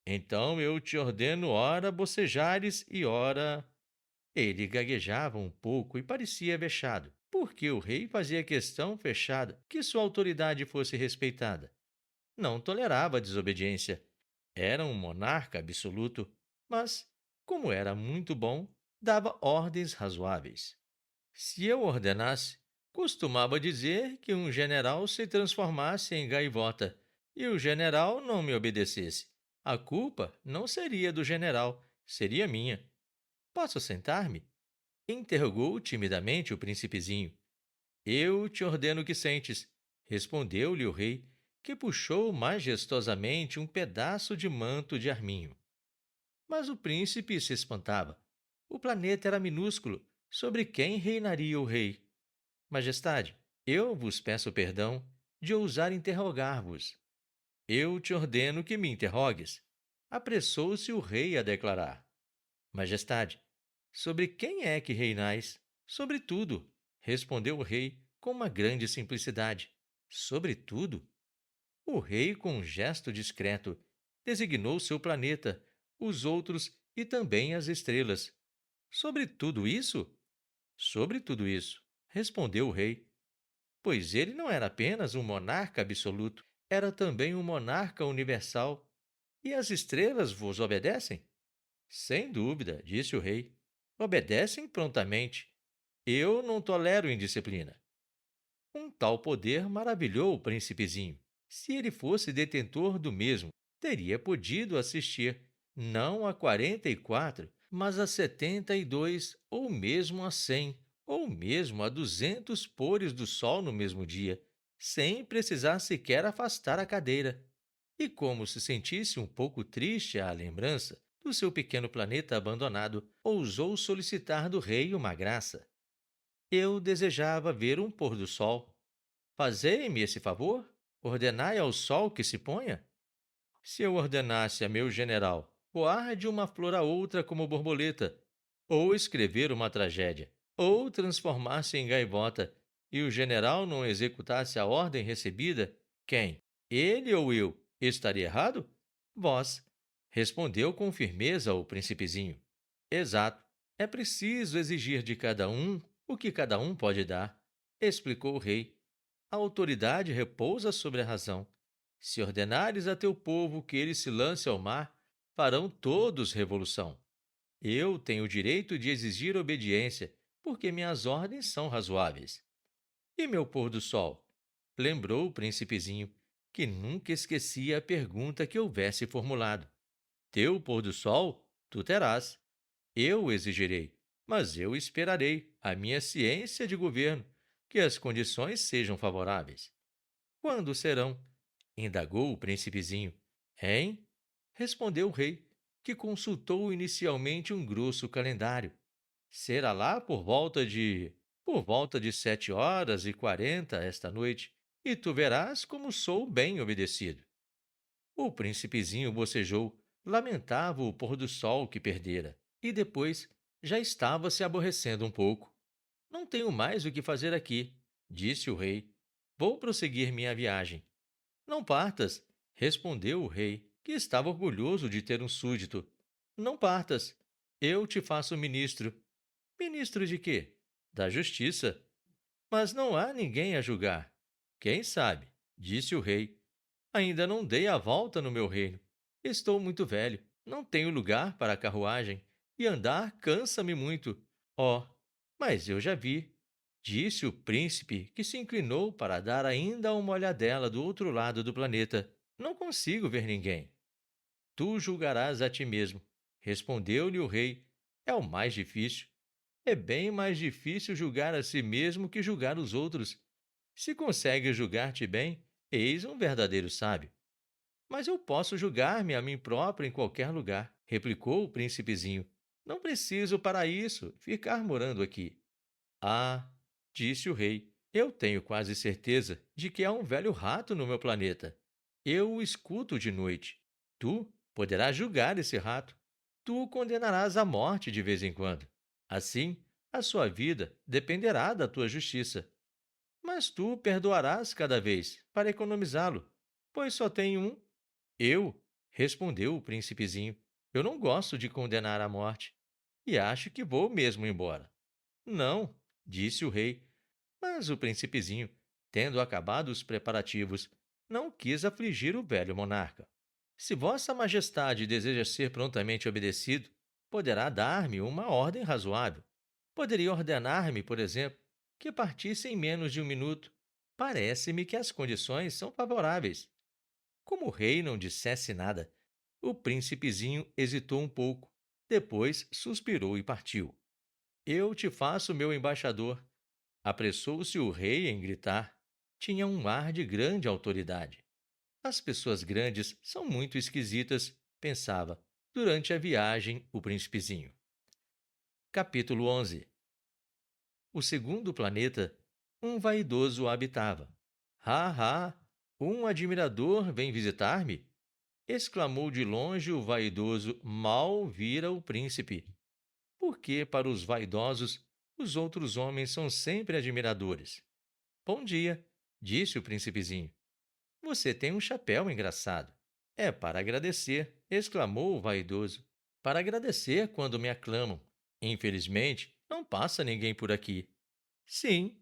então eu te ordeno ora bocejares e ora. Ele gaguejava um pouco e parecia vexado, porque o rei fazia questão fechada que sua autoridade fosse respeitada. Não tolerava a desobediência. Era um monarca absoluto, mas, como era muito bom, dava ordens razoáveis. Se eu ordenasse, costumava dizer que um general se transformasse em gaivota e o general não me obedecesse. A culpa não seria do general, seria minha. Posso sentar-me? Interrogou timidamente o príncipezinho. Eu te ordeno que sentes, respondeu-lhe o rei, que puxou majestosamente um pedaço de manto de arminho. Mas o príncipe se espantava. O planeta era minúsculo. Sobre quem reinaria o rei? Majestade, eu vos peço perdão de ousar interrogar-vos. Eu te ordeno que me interrogues. Apressou-se o rei a declarar. Majestade, sobre quem é que reinais? Sobre tudo, respondeu o rei com uma grande simplicidade. Sobre tudo? O rei, com um gesto discreto, designou seu planeta, os outros e também as estrelas. Sobre tudo isso? Sobre tudo isso, respondeu o rei, pois ele não era apenas um monarca absoluto, era também um monarca universal. E as estrelas vos obedecem? Sem dúvida, disse o rei. Obedecem prontamente. Eu não tolero indisciplina. Um tal poder maravilhou o príncipezinho. Se ele fosse detentor do mesmo, teria podido assistir, não a 44, mas a 72, ou mesmo a 100, ou mesmo a 200 pôres do sol no mesmo dia, sem precisar sequer afastar a cadeira. E como se sentisse um pouco triste à lembrança do seu pequeno planeta abandonado, ousou solicitar do rei uma graça. Eu desejava ver um pôr do sol. Fazei-me esse favor? Ordenai ao sol que se ponha? Se eu ordenasse a meu general voar de uma flor a outra como borboleta, ou escrever uma tragédia, ou transformar-se em gaivota, e o general não executasse a ordem recebida, quem? Ele ou eu? Estaria errado? Vós. Respondeu com firmeza o príncipezinho. Exato. É preciso exigir de cada um o que cada um pode dar, explicou o rei. A autoridade repousa sobre a razão. Se ordenares a teu povo que ele se lance ao mar, farão todos revolução. Eu tenho o direito de exigir obediência, porque minhas ordens são razoáveis. E meu pôr do sol? Lembrou o príncipezinho, que nunca esquecia a pergunta que houvesse formulado. Teu pôr do sol, tu terás. Eu o exigirei, mas eu esperarei a minha ciência de governo, que as condições sejam favoráveis. Quando serão? Indagou o príncipezinho. Hein? Respondeu o rei, que consultou inicialmente um grosso calendário. Será lá por volta de 7h40 esta noite, e tu verás como sou bem obedecido. O príncipezinho bocejou, lamentava o pôr do sol que perdera, e depois já estava se aborrecendo um pouco. Não tenho mais o que fazer aqui, disse o rei. Vou prosseguir minha viagem. Não partas, respondeu o rei, que estava orgulhoso de ter um súdito. Não partas. Eu te faço ministro. Ministro de quê? Da justiça. Mas não há ninguém a julgar. Quem sabe? Disse o rei. Ainda não dei a volta no meu reino. Estou muito velho, não tenho lugar para a carruagem, e andar cansa-me muito. Oh, mas eu já vi, disse o príncipe, que se inclinou para dar ainda uma olhadela do outro lado do planeta. Não consigo ver ninguém. Tu julgarás a ti mesmo, respondeu-lhe o rei. É o mais difícil. É bem mais difícil julgar a si mesmo que julgar os outros. Se consegues julgar-te bem, eis um verdadeiro sábio. Mas eu posso julgar-me a mim próprio em qualquer lugar. replicou o príncipezinho. Não preciso para isso ficar morando aqui. Ah, disse o rei, eu tenho quase certeza de que há um velho rato no meu planeta. Eu o escuto de noite. Tu poderás julgar esse rato. Tu o condenarás à morte de vez em quando. Assim, a sua vida dependerá da tua justiça. Mas tu o perdoarás cada vez, para economizá-lo, pois só tem um. Eu, respondeu o príncipezinho, eu não gosto de condenar à morte, e acho que vou mesmo embora. Não, disse o rei, mas o príncipezinho, tendo acabado os preparativos, não quis afligir o velho monarca. Se Vossa Majestade deseja ser prontamente obedecido, poderá dar-me uma ordem razoável. Poderia ordenar-me, por exemplo, que partisse em menos de um minuto. Parece-me que as condições são favoráveis. Como o rei não dissesse nada, o príncipezinho hesitou um pouco. Depois suspirou e partiu. Eu te faço meu embaixador. Apressou-se o rei em gritar. Tinha um ar de grande autoridade. As pessoas grandes são muito esquisitas, pensava, durante a viagem, o príncipezinho. Capítulo 11. O segundo planeta, um vaidoso o habitava. Ha, ha! Um admirador vem visitar-me? Exclamou de longe o vaidoso, mal vira o príncipe. Porque para os vaidosos, os outros homens são sempre admiradores. Bom dia, disse o príncipezinho. Você tem um chapéu engraçado. É para agradecer, exclamou o vaidoso. Para agradecer quando me aclamam. Infelizmente, não passa ninguém por aqui. Sim,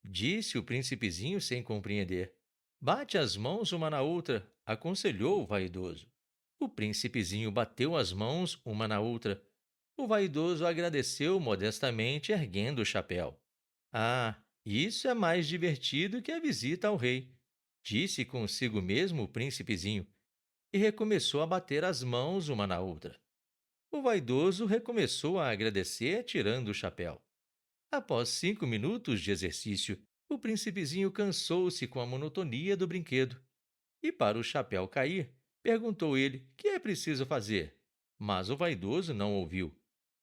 disse o príncipezinho sem compreender. Bate as mãos uma na outra, aconselhou o vaidoso. O príncipezinho bateu as mãos uma na outra. O vaidoso agradeceu modestamente, erguendo o chapéu. Ah, isso é mais divertido que a visita ao rei, disse consigo mesmo o príncipezinho, e recomeçou a bater as mãos uma na outra. O vaidoso recomeçou a agradecer, tirando o chapéu. Após 5 minutos de exercício, o príncipezinho cansou-se com a monotonia do brinquedo. E para o chapéu cair, perguntou ele: que é preciso fazer? Mas o vaidoso não ouviu.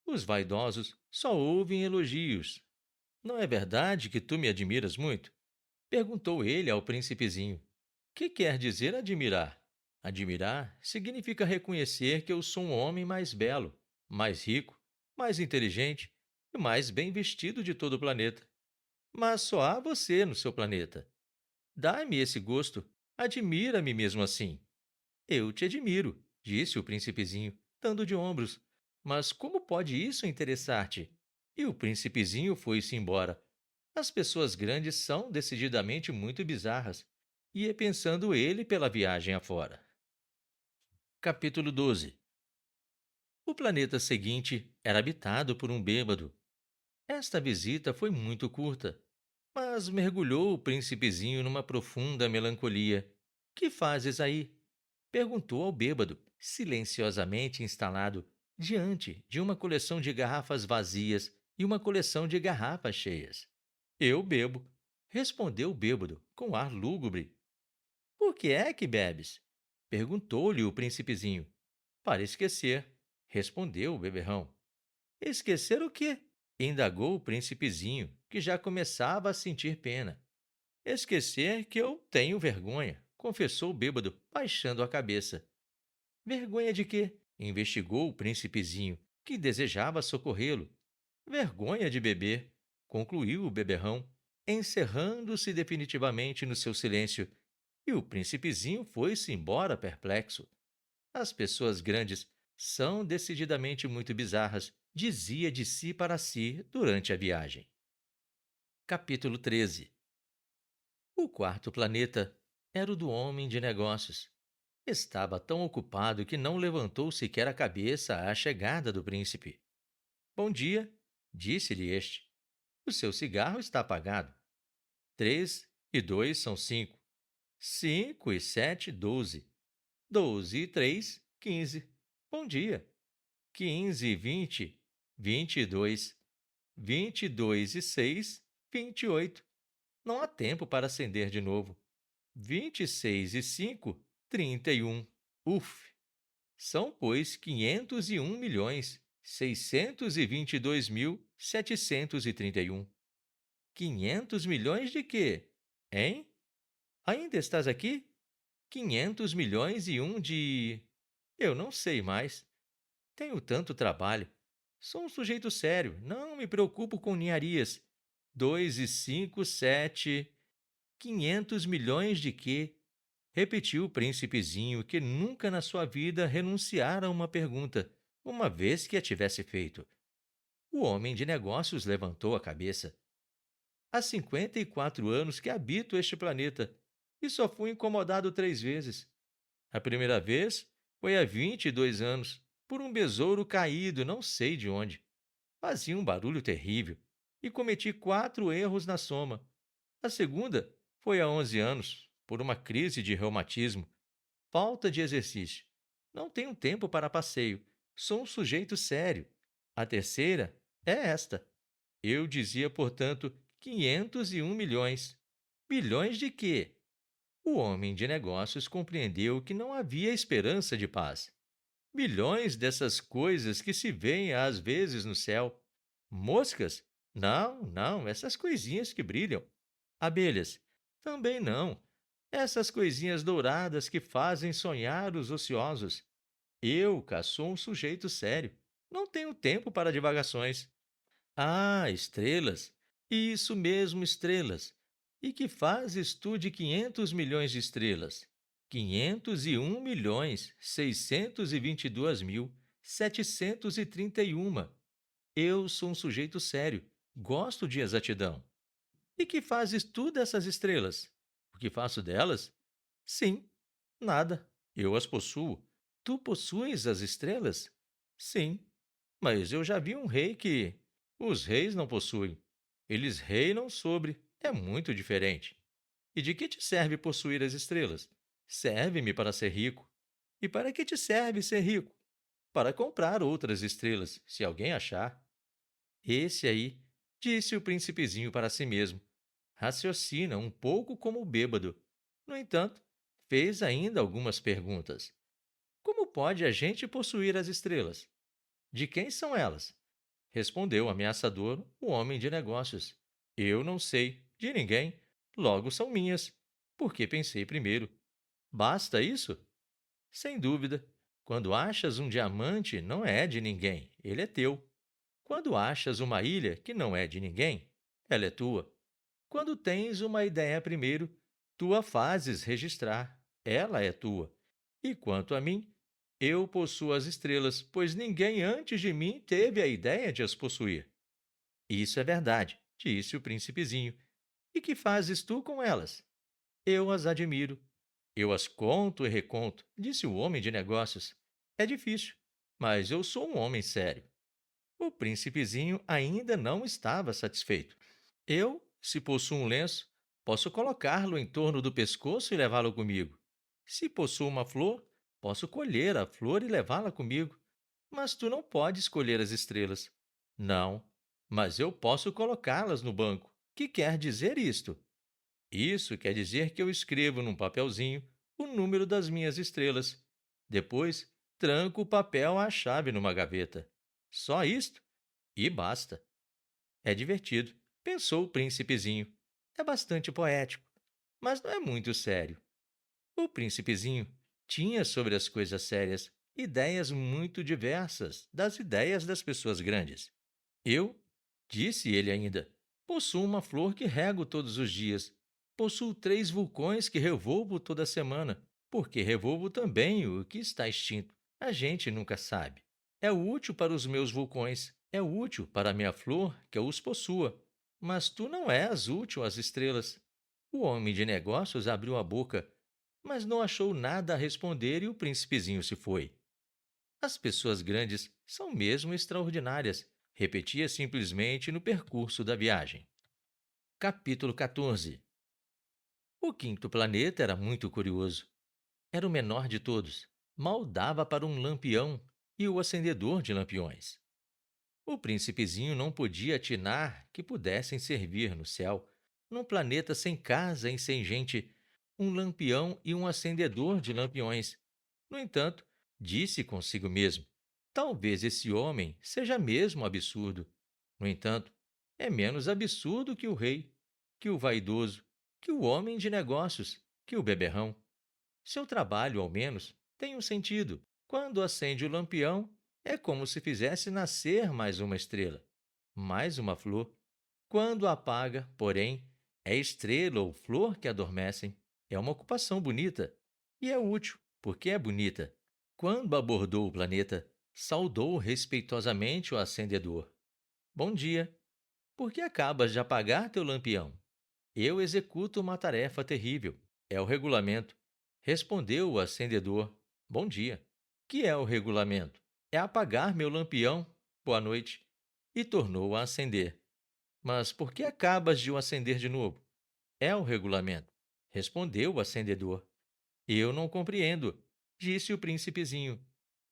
Os vaidosos só ouvem elogios. Não é verdade que tu me admiras muito? Perguntou ele ao príncipezinho. Que quer dizer admirar? Admirar significa reconhecer que eu sou um homem mais belo, mais rico, mais inteligente e mais bem vestido de todo o planeta. Mas só há você no seu planeta. Dá-me esse gosto. Admira-me mesmo assim. Eu te admiro, disse o príncipezinho, dando de ombros. Mas como pode isso interessar-te? E o príncipezinho foi-se embora. As pessoas grandes são decididamente muito bizarras. Ia pensando ele pela viagem afora. Capítulo 12. O planeta seguinte era habitado por um bêbado. Esta visita foi muito curta, mas mergulhou o príncipezinho numa profunda melancolia. Que fazes aí? Perguntou ao bêbado, silenciosamente instalado diante de uma coleção de garrafas vazias e uma coleção de garrafas cheias. Eu bebo, respondeu o bêbado com ar lúgubre. Por que é que bebes? Perguntou-lhe o príncipezinho. Para esquecer, respondeu o beberrão. Esquecer o quê? Indagou o príncipezinho, que já começava a sentir pena. Esquecer que eu tenho vergonha, confessou o bêbado, baixando a cabeça. Vergonha de quê? Investigou o príncipezinho, que desejava socorrê-lo. Vergonha de beber, concluiu o beberrão, encerrando-se definitivamente no seu silêncio, e o príncipezinho foi-se embora perplexo. As pessoas grandes são decididamente muito bizarras, dizia de si para si durante a viagem. Capítulo 13. O quarto planeta era o do homem de negócios. Estava tão ocupado que não levantou sequer a cabeça à chegada do príncipe. Bom dia, disse-lhe este. O seu cigarro está apagado. 3 e 2 são 5. 5 e 7, 12. 12 e 3, 15. Bom dia. 15 e 20, 22. 22 e 6, 28. Não há tempo para acender de novo. 26 e 5, 31. Uf! São, pois, 501.622.731. 500 milhões de quê? Hein? Ainda estás aqui? 500 milhões e um de... Eu não sei mais. Tenho tanto trabalho. Sou um sujeito sério, não me preocupo com ninharias. 2 e 5, 7... 500 milhões de quê? Repetiu o príncipezinho, que nunca na sua vida renunciara a uma pergunta, uma vez que a tivesse feito. O homem de negócios levantou a cabeça. Há 54 anos que habito este planeta e só fui incomodado 3 vezes. A primeira vez foi há 22 anos, por um besouro caído não sei de onde. Fazia um barulho terrível e cometi 4 erros na soma. A segunda foi há 11 anos, por uma crise de reumatismo. Falta de exercício. Não tenho tempo para passeio. Sou um sujeito sério. A terceira é esta. Eu dizia, portanto, 501 milhões. Milhões de quê? O homem de negócios compreendeu que não havia esperança de paz. Milhões dessas coisas que se veem às vezes no céu. Moscas? Não, não, essas coisinhas que brilham. Abelhas? Também não. Essas coisinhas douradas que fazem sonhar os ociosos. Eu, cá, sou um sujeito sério. Não tenho tempo para divagações. Ah, estrelas! Isso mesmo, estrelas! E que fazes tu de 500 milhões de estrelas? 501.622.731. Eu sou um sujeito sério. Gosto de exatidão. E que fazes tu dessas estrelas? O que faço delas? Sim, nada. Eu as possuo. Tu possuis as estrelas? Sim, mas eu já vi um rei que... Os reis não possuem. Eles reinam sobre. É muito diferente. E de que te serve possuir as estrelas? Serve-me para ser rico. E para que te serve ser rico? Para comprar outras estrelas, se alguém achar. Esse aí, disse o príncipezinho para si mesmo, raciocina um pouco como o bêbado. No entanto, fez ainda algumas perguntas. Como pode a gente possuir as estrelas? De quem são elas? Respondeu ameaçador o homem de negócios. Eu não sei, de ninguém. Logo são minhas, porque pensei primeiro. Basta isso? Sem dúvida. Quando achas um diamante, não é de ninguém, ele é teu. Quando achas uma ilha que não é de ninguém, ela é tua. Quando tens uma ideia primeiro, tu a fazes registrar, ela é tua. E quanto a mim, eu possuo as estrelas, pois ninguém antes de mim teve a ideia de as possuir. Isso é verdade, disse o príncipezinho. E que fazes tu com elas? Eu as admiro. Eu as conto e reconto, disse o homem de negócios. É difícil, mas eu sou um homem sério. O príncipezinho ainda não estava satisfeito. Eu, se possuo um lenço, posso colocá-lo em torno do pescoço e levá-lo comigo. Se possuo uma flor, posso colher a flor e levá-la comigo. Mas tu não podes colher as estrelas. Não, mas eu posso colocá-las no banco. Que quer dizer isto? Isso quer dizer que eu escrevo num papelzinho o número das minhas estrelas. Depois, tranco o papel à chave numa gaveta. Só isto? E basta. É divertido, pensou o príncipezinho. É bastante poético, mas não é muito sério. O príncipezinho tinha sobre as coisas sérias ideias muito diversas das ideias das pessoas grandes. Eu, disse ele ainda, possuo uma flor que rego todos os dias. Possuo 3 vulcões que revolvo toda semana, porque revolvo também o que está extinto. A gente nunca sabe. É útil para os meus vulcões, é útil para a minha flor que eu os possua. Mas tu não és útil às estrelas. O homem de negócios abriu a boca, mas não achou nada a responder e o príncipezinho se foi. As pessoas grandes são mesmo extraordinárias, repetia simplesmente no percurso da viagem. Capítulo 14. O quinto planeta era muito curioso. Era o menor de todos. Mal dava para um lampião e o acendedor de lampiões. O príncipezinho não podia atinar que pudessem servir no céu, num planeta sem casa e sem gente, um lampião e um acendedor de lampiões. No entanto, Disse consigo mesmo: talvez esse homem seja mesmo absurdo. No entanto, é menos absurdo que o rei, que o vaidoso, que o homem de negócios, que o beberrão. Seu trabalho, ao menos, tem um sentido. Quando acende o lampião, é como se fizesse nascer mais uma estrela, mais uma flor. Quando apaga, porém, é estrela ou flor que adormecem. É uma ocupação bonita. E é útil, porque é bonita. Quando abordou o planeta, saudou respeitosamente o acendedor. Bom dia. Por que acabas de apagar teu lampião? Eu executo uma tarefa terrível. É o regulamento. Respondeu o acendedor. Bom dia. Que é o regulamento? É apagar meu lampião. Boa noite. E tornou a acender. Mas por que acabas de o acender de novo? É o regulamento. Respondeu o acendedor. Eu não compreendo, disse o príncipezinho.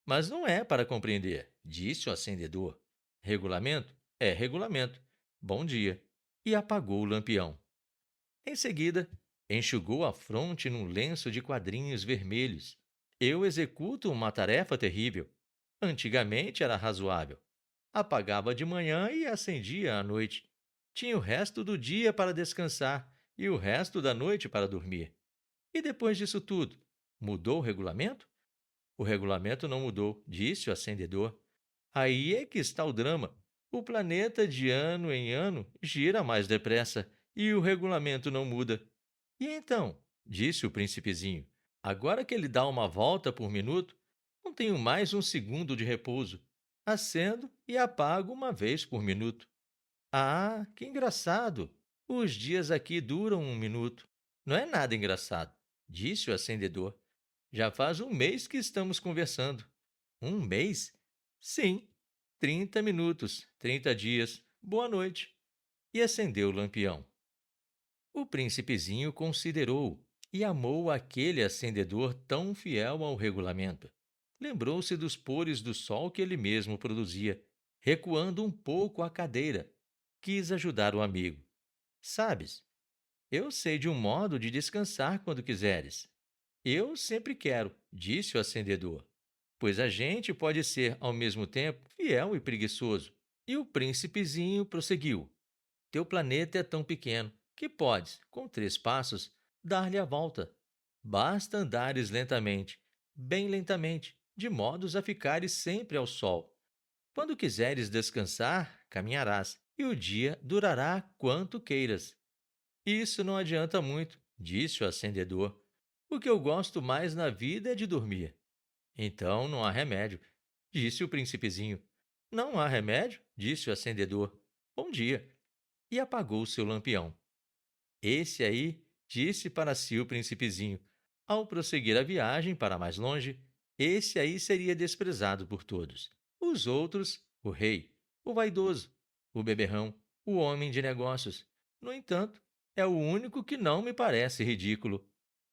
Mas não é para compreender, disse o acendedor. Regulamento é regulamento. Bom dia. E apagou o lampião. Em seguida, enxugou a fronte num lenço de quadrinhos vermelhos. Eu executo uma tarefa terrível. Antigamente era razoável. Apagava de manhã e acendia à noite. Tinha o resto do dia para descansar e o resto da noite para dormir. E depois disso tudo, mudou o regulamento? O regulamento não mudou, disse o acendedor. Aí é que está o drama. O planeta, de ano em ano, gira mais depressa e o regulamento não muda. E então? Disse o príncipezinho. Agora que ele dá uma volta por minuto, não tenho mais um segundo de repouso. Acendo e apago uma vez por minuto. Ah, que engraçado! Os dias aqui duram um minuto. Não é nada engraçado, disse o acendedor. Já faz um mês que estamos conversando. Um mês? Sim, 30 minutos, 30 dias. Boa noite. E acendeu o lampião. O príncipezinho considerou e amou aquele acendedor tão fiel ao regulamento. Lembrou-se dos pores do sol que ele mesmo produzia, recuando um pouco a cadeira. Quis ajudar o amigo. Sabes, eu sei de um modo de descansar quando quiseres. Eu sempre quero, disse o acendedor, pois a gente pode ser, ao mesmo tempo, fiel e preguiçoso. E o príncipezinho prosseguiu. Teu planeta é tão pequeno que podes, com 3 passos, dar-lhe a volta. Basta andares lentamente, bem lentamente, de modos a ficares sempre ao sol. Quando quiseres descansar, caminharás, e o dia durará quanto queiras. Isso não adianta muito, disse o acendedor. O que eu gosto mais na vida é de dormir. Então não há remédio, disse o príncipezinho. Não há remédio, disse o acendedor. Bom dia. E apagou seu lampião. Esse aí, disse para si o príncipezinho, ao prosseguir a viagem para mais longe, esse aí seria desprezado por todos. Os outros, o rei, o vaidoso, o beberrão, o homem de negócios. No entanto, é o único que não me parece ridículo.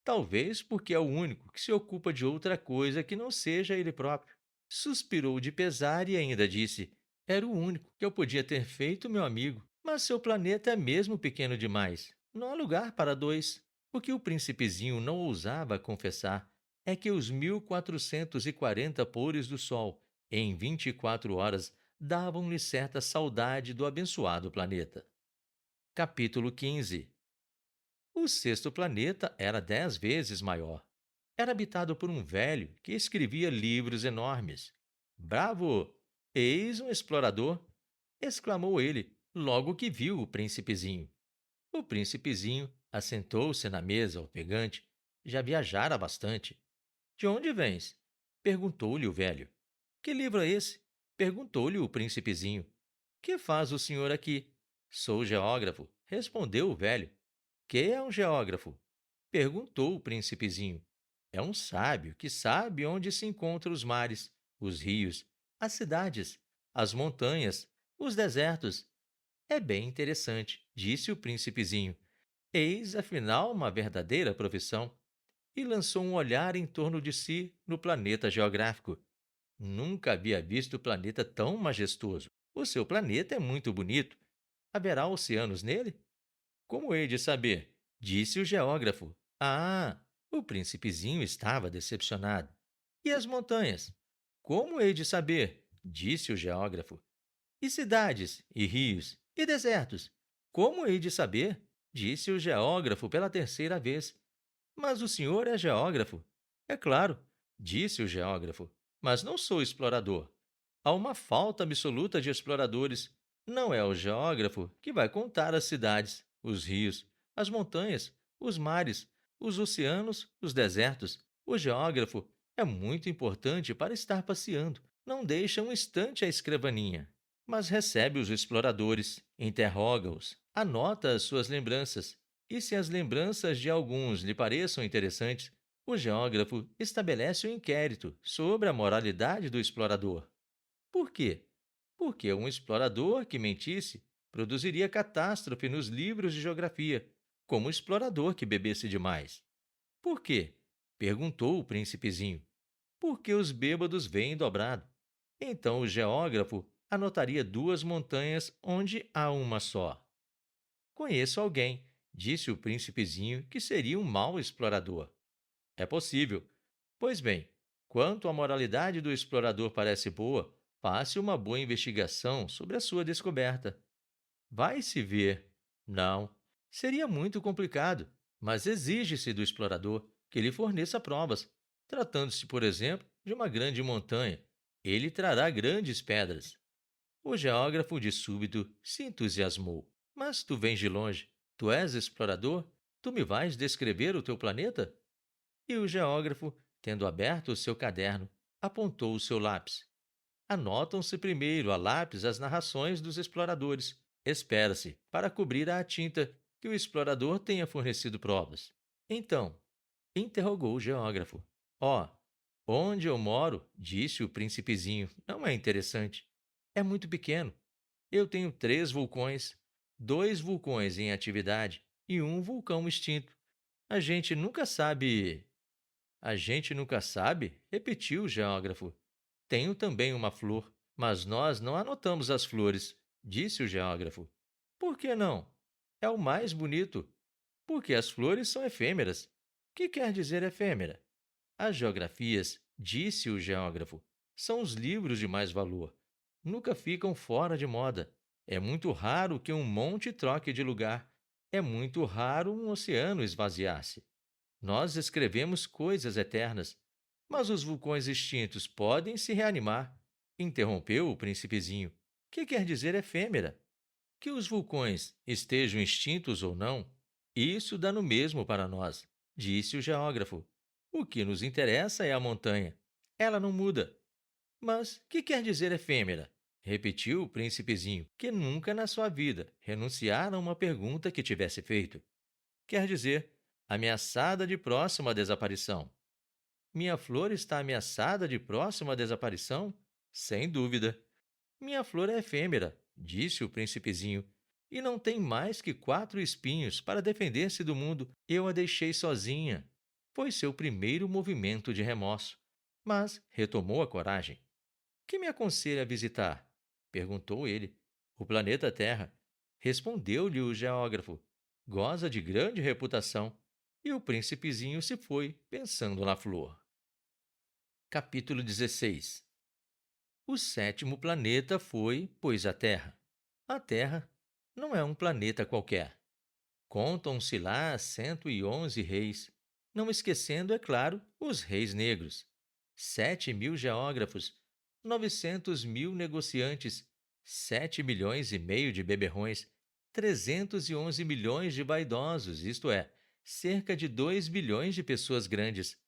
Talvez porque é o único que se ocupa de outra coisa que não seja ele próprio. Suspirou de pesar e ainda disse: era o único que eu podia ter feito meu amigo. Mas seu planeta é mesmo pequeno demais. Não há lugar para dois. O que o príncipezinho não ousava confessar é que os 1440 pores do sol, em 24 horas, davam-lhe certa saudade do abençoado planeta. Capítulo 15. O sexto planeta era 10 vezes maior. Era habitado por um velho que escrevia livros enormes. Bravo! Eis um explorador! Exclamou ele, logo que viu o príncipezinho. O príncipezinho assentou-se na mesa ofegante. Já viajara bastante. De onde vens? Perguntou-lhe o velho. Que livro é esse? Perguntou-lhe o príncipezinho. Que faz o senhor aqui? Sou geógrafo, respondeu o velho. Que é um geógrafo? Perguntou o príncipezinho. É um sábio que sabe onde se encontram os mares, os rios, as cidades, as montanhas, os desertos. É bem interessante, disse o príncipezinho. Eis, afinal, uma verdadeira profissão. E lançou um olhar em torno de si no planeta geográfico. Nunca havia visto planeta tão majestoso. O seu planeta é muito bonito. Haverá oceanos nele? Como hei de saber? Disse o geógrafo. Ah, o príncipezinho estava decepcionado. E as montanhas? Como hei de saber? Disse o geógrafo. E cidades, e rios, e desertos? Como hei de saber? Disse o geógrafo pela terceira vez. Mas o senhor é geógrafo. É claro, disse o geógrafo. Mas não sou explorador. Há uma falta absoluta de exploradores. Não é o geógrafo que vai contar as cidades, os rios, as montanhas, os mares, os oceanos, os desertos. O geógrafo é muito importante para estar passeando. Não deixa um instante à escrivaninha, mas recebe os exploradores, interroga-os, anota as suas lembranças. E se as lembranças de alguns lhe pareçam interessantes, o geógrafo estabelece um inquérito sobre a moralidade do explorador. Por quê? Porque um explorador que mentisse produziria catástrofe nos livros de geografia, como o explorador que bebesse demais. Por quê? Perguntou o príncipezinho. Porque os bêbados vêm dobrado. Então o geógrafo anotaria duas montanhas onde há uma só. Conheço alguém, disse o príncipezinho, que seria um mau explorador. É possível. Pois bem, quanto à moralidade do explorador parece boa, faça uma boa investigação sobre a sua descoberta. Vai se ver. Não. Seria muito complicado, mas exige-se do explorador que lhe forneça provas. Tratando-se, por exemplo, de uma grande montanha, ele trará grandes pedras. O geógrafo de súbito se entusiasmou. Mas tu vens de longe. Tu és explorador? Tu me vais descrever o teu planeta? E o geógrafo, tendo aberto o seu caderno, apontou o seu lápis. Anotam-se primeiro a lápis as narrações dos exploradores. Espera-se, para cobrir a tinta, que o explorador tenha fornecido provas. Então, interrogou o geógrafo. Ó, onde eu moro, disse o príncipezinho, não é interessante. É muito pequeno. Eu tenho 3 vulcões, 2 vulcões em atividade e um vulcão extinto. A gente nunca sabe. A gente nunca sabe? Repetiu o geógrafo. Tenho também uma flor, mas nós não anotamos as flores, disse o geógrafo. Por que não? É o mais bonito. Porque as flores são efêmeras. Que quer dizer efêmera? As geografias, disse o geógrafo, são os livros de mais valor. Nunca ficam fora de moda. É muito raro que um monte troque de lugar. É muito raro um oceano esvaziar-se. Nós escrevemos coisas eternas, mas os vulcões extintos podem se reanimar. Interrompeu o príncipezinho. Que quer dizer efêmera? Que os vulcões estejam extintos ou não, isso dá no mesmo para nós, disse o geógrafo. O que nos interessa é a montanha. Ela não muda. Mas que quer dizer efêmera? Repetiu o príncipezinho, que nunca na sua vida renunciara a uma pergunta que tivesse feito. Quer dizer, ameaçada de próxima desaparição. Minha flor está ameaçada de próxima desaparição? Sem dúvida. Minha flor é efêmera, disse o príncipezinho, e não tem mais que 4 espinhos para defender-se do mundo. Eu a deixei sozinha. Foi seu primeiro movimento de remorso. Mas retomou a coragem. Que me aconselha a visitar? Perguntou ele. O planeta Terra. Respondeu-lhe o geógrafo. Goza de grande reputação. E o príncipezinho se foi, pensando na flor. Capítulo 16. O sétimo planeta foi, pois, a Terra. A Terra não é um planeta qualquer. Contam-se lá 111 reis, não esquecendo, é claro, os reis negros. 7.000 geógrafos, 900.000 negociantes, 7,5 milhões de beberrões, 311 milhões de vaidosos, isto é, cerca de 2 bilhões de pessoas grandes.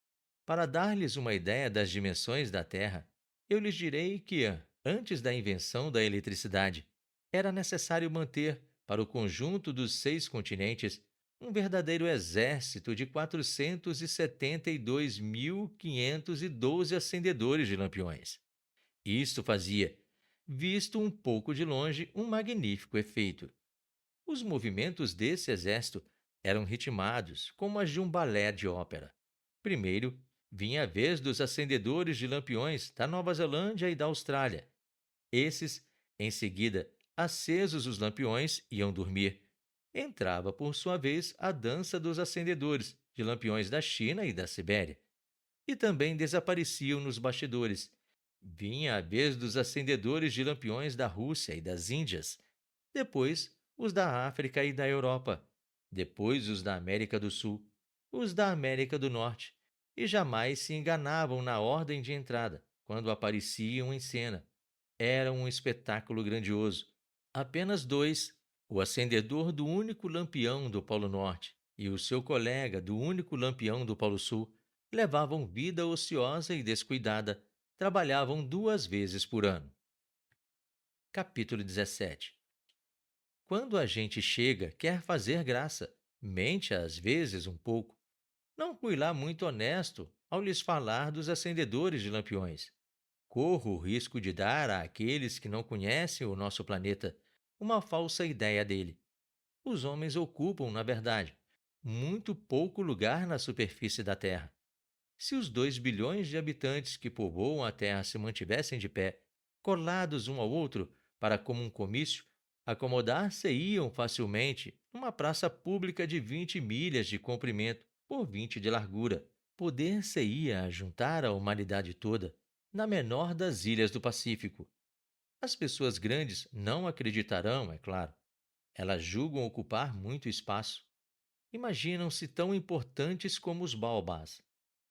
Para dar-lhes uma ideia das dimensões da Terra, eu lhes direi que, antes da invenção da eletricidade, era necessário manter, para o conjunto dos 6 continentes, um verdadeiro exército de 472.512 acendedores de lampiões. Isto fazia, visto um pouco de longe, um magnífico efeito. Os movimentos desse exército eram ritmados como as de um balé de ópera. Primeiro, vinha a vez dos acendedores de lampiões da Nova Zelândia e da Austrália. Esses, em seguida, acesos os lampiões, iam dormir. Entrava, por sua vez, a dança dos acendedores de lampiões da China e da Sibéria. e também desapareciam nos bastidores. Vinha a vez dos acendedores de lampiões da Rússia e das Índias, depois os da África e da Europa, depois os da América do Sul, os da América do Norte, e jamais se enganavam na ordem de entrada, quando apareciam em cena. Era um espetáculo grandioso. Apenas dois, o acendedor do único lampião do Polo Norte e o seu colega do único lampião do Polo Sul, levavam vida ociosa e descuidada, trabalhavam 2 vezes por ano. Capítulo 17. Quando a gente chega, quer fazer graça, mente às vezes um pouco. Não fui lá muito honesto ao lhes falar dos acendedores de lampiões. Corro o risco de dar àqueles que não conhecem o nosso planeta uma falsa ideia dele. Os homens ocupam, na verdade, muito pouco lugar na superfície da Terra. Se os 2 bilhões de habitantes que povoam a Terra se mantivessem de pé, colados um ao outro, para como um comício, acomodar-se-iam facilmente numa praça pública de 20 milhas de comprimento por 20 de largura. Poder-se-ia juntar a humanidade toda na menor das ilhas do Pacífico. As pessoas grandes não acreditarão, é claro. Elas julgam ocupar muito espaço. Imaginam-se tão importantes como os baobás.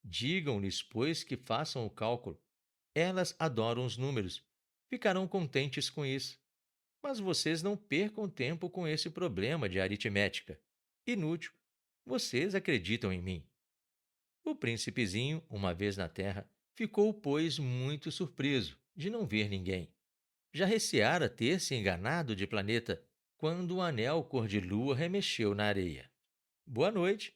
Digam-lhes, pois, que façam o cálculo. Elas adoram os números. Ficarão contentes com isso. Mas vocês não percam tempo com esse problema de aritmética. Inútil. Vocês acreditam em mim. O príncipezinho, uma vez na terra, ficou, pois, muito surpreso de não ver ninguém. Já receara ter se enganado de planeta quando o anel cor de lua remexeu na areia. Boa noite,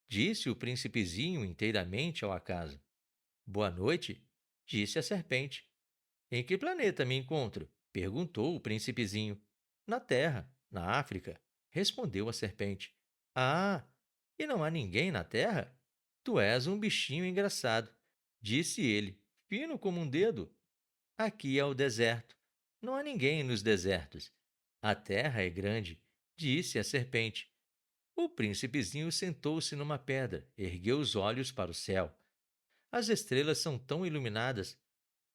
disse o príncipezinho inteiramente ao acaso. Boa noite, disse a serpente. Em que planeta me encontro? Perguntou o príncipezinho. Na Terra, na África, respondeu a serpente. Ah, e não há ninguém na Terra? Tu és um bichinho engraçado, disse ele, fino como um dedo. Aqui é o deserto. Não há ninguém nos desertos. A terra é grande, disse a serpente. O príncipezinho sentou-se numa pedra, ergueu os olhos para o céu. As estrelas são tão iluminadas.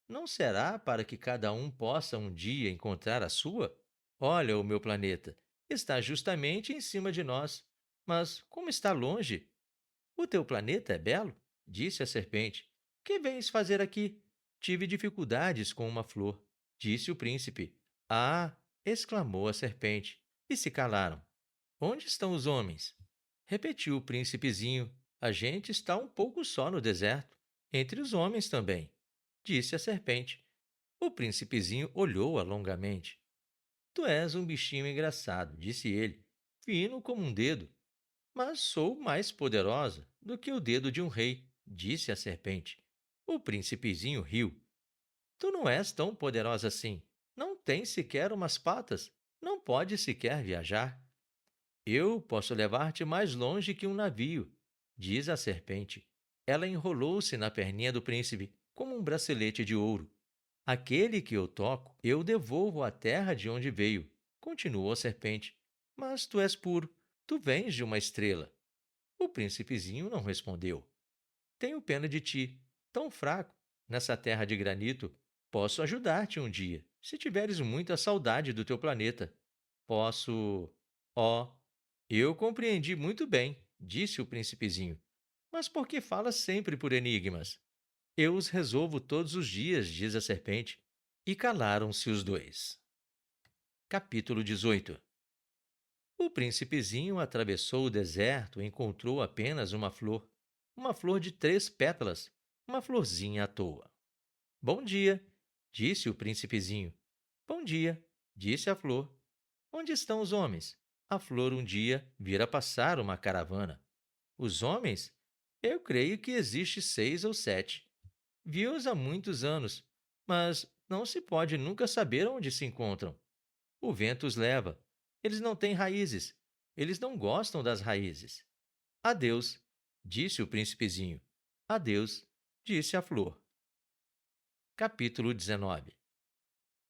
Não será para que cada um possa um dia encontrar a sua? Olha o meu planeta. Está justamente em cima de nós. Mas como está longe? O teu planeta é belo? Disse a serpente. Que vens fazer aqui? Tive dificuldades com uma flor, disse o príncipe. Ah! Exclamou a serpente. E se calaram. Onde estão os homens? Repetiu o príncipezinho. A gente está um pouco só no deserto. Entre os homens também, disse a serpente. O príncipezinho olhou-a longamente. Tu és um bichinho engraçado, disse ele, fino como um dedo. Mas sou mais poderosa do que o dedo de um rei, disse a serpente. O príncipezinho riu. Tu não és tão poderosa assim. Não tens sequer umas patas. Não podes sequer viajar. Eu posso levar-te mais longe que um navio, diz a serpente. Ela enrolou-se na perninha do príncipe, como um bracelete de ouro. Aquele que eu toco, eu devolvo à terra de onde veio, continuou a serpente. Mas tu és puro, tu vens de uma estrela. O príncipezinho não respondeu. Tenho pena de ti, tão fraco, nessa terra de granito. Posso ajudar-te um dia, se tiveres muita saudade do teu planeta. Posso. Oh, eu compreendi muito bem, disse o príncipezinho. Mas por que falas sempre por enigmas? Eu os resolvo todos os dias, diz a serpente. E calaram-se os dois. Capítulo 18. O príncipezinho atravessou o deserto e encontrou apenas uma flor de 3 pétalas, uma florzinha à toa. Bom dia, disse o príncipezinho. Bom dia, disse a flor. Onde estão os homens? A flor um dia vira passar uma caravana. Os homens? Eu creio que existe 6 ou 7. Vi-os há muitos anos, mas não se pode nunca saber onde se encontram. O vento os leva. Eles não têm raízes. Eles não gostam das raízes. Adeus, disse o príncipezinho. Adeus, disse a flor. Capítulo 19.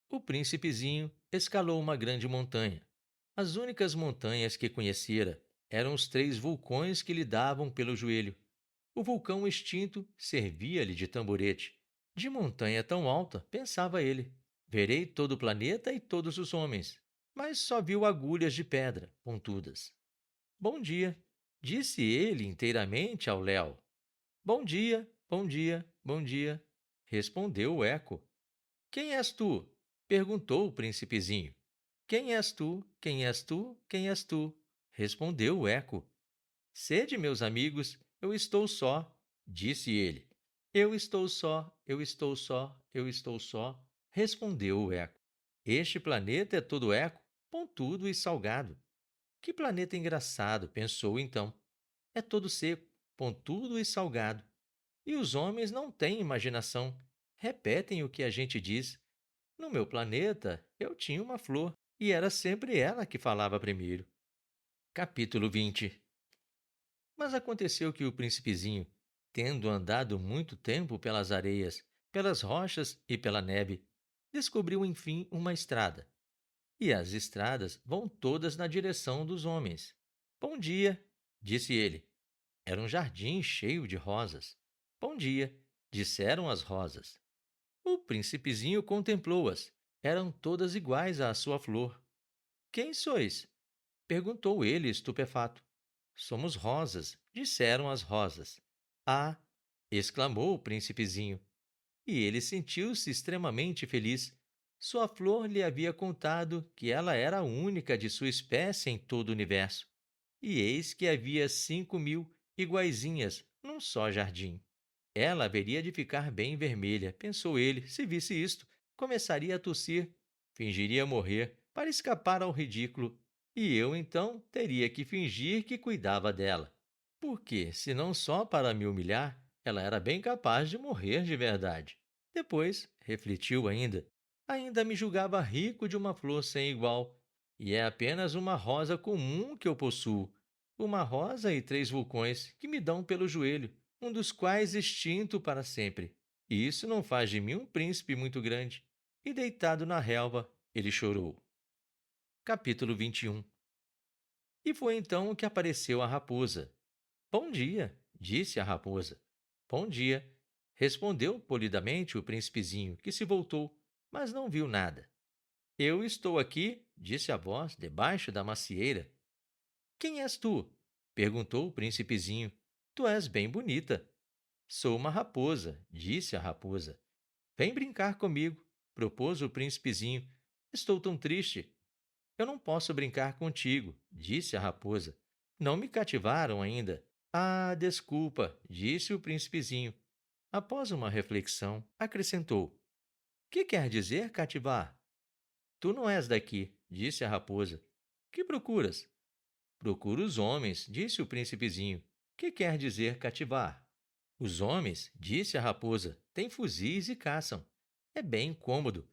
O príncipezinho escalou uma grande montanha. As únicas montanhas que conhecera eram os 3 vulcões que lhe davam pelo joelho. O vulcão extinto servia-lhe de tamborete. De montanha tão alta, pensava ele, verei todo o planeta e todos os homens. Mas só viu agulhas de pedra, pontudas. Bom dia, disse ele inteiramente ao Léo. Bom dia, bom dia, bom dia, respondeu o eco. Quem és tu? Perguntou o príncipezinho. Quem és tu? Quem és tu? Quem és tu? Respondeu o eco. Sede, meus amigos, eu estou só, disse ele. Eu estou só, eu estou só, eu estou só, respondeu o eco. Este planeta é todo eco, pontudo e salgado. Que planeta engraçado, pensou então. É todo seco, pontudo e salgado. E os homens não têm imaginação. Repetem o que a gente diz. No meu planeta, eu tinha uma flor, e era sempre ela que falava primeiro. Capítulo 20. Mas aconteceu que o príncipezinho, tendo andado muito tempo pelas areias, pelas rochas e pela neve, descobriu enfim uma estrada. E as estradas vão todas na direção dos homens. Bom dia, disse ele. Era um jardim cheio de rosas. Bom dia, disseram as rosas. O príncipezinho contemplou-as. Eram todas iguais à sua flor. Quem sois? Perguntou ele, estupefato. Somos rosas, disseram as rosas. Ah! Exclamou o príncipezinho. E ele sentiu-se extremamente feliz. Sua flor lhe havia contado que ela era a única de sua espécie em todo o universo. E eis que havia 5.000 iguaizinhas num só jardim. Ela haveria de ficar bem vermelha, pensou ele, se visse isto. Começaria a tossir, fingiria morrer para escapar ao ridículo, e eu então teria que fingir que cuidava dela. Porque, se não só para me humilhar, ela era bem capaz de morrer de verdade. Depois, refletiu ainda me julgava rico de uma flor sem igual, e é apenas uma rosa comum que eu possuo. Uma rosa e 3 vulcões que me dão pelo joelho, um dos quais extinto para sempre. E isso não faz de mim um príncipe muito grande. E deitado na relva, ele chorou. Capítulo 21. E foi então que apareceu a raposa. Bom dia, disse a raposa. Bom dia, respondeu polidamente o príncipezinho, que se voltou, mas não viu nada. Eu estou aqui, disse a voz, debaixo da macieira. Quem és tu? Perguntou o príncipezinho. Tu és bem bonita. Sou uma raposa, disse a raposa. Vem brincar comigo, propôs o príncipezinho. Estou tão triste. Eu não posso brincar contigo, disse a raposa. Não me cativaram ainda. Ah, desculpa, disse o príncipezinho. Após uma reflexão, acrescentou: Que quer dizer cativar? Tu não és daqui, disse a raposa. Que procuras? Procuro os homens, disse o príncipezinho. Que quer dizer cativar? Os homens, disse a raposa, têm fuzis e caçam. É bem cômodo.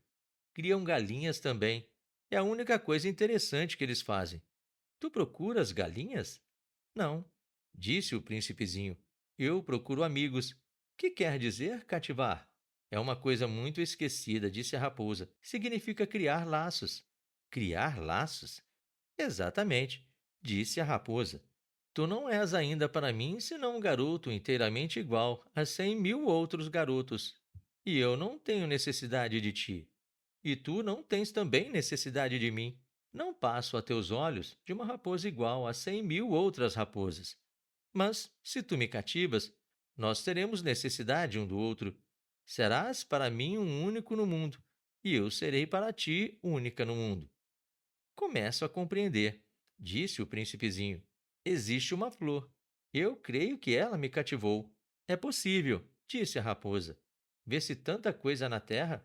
Criam galinhas também. É a única coisa interessante que eles fazem. Tu procuras galinhas? Não, disse o príncipezinho. Eu procuro amigos. Que quer dizer cativar? É uma coisa muito esquecida, disse a raposa. Significa criar laços. Criar laços? Exatamente, disse a raposa. Tu não és ainda para mim senão um garoto inteiramente igual a 100.000 outros garotos. E eu não tenho necessidade de ti. E tu não tens também necessidade de mim. Não passo a teus olhos de uma raposa igual a 100.000 outras raposas. Mas, se tu me cativas, nós teremos necessidade um do outro. Serás para mim um único no mundo, e eu serei para ti única no mundo. Começo a compreender, disse o príncipezinho. Existe uma flor. Eu creio que ela me cativou. É possível, disse a raposa. Vê-se tanta coisa na terra.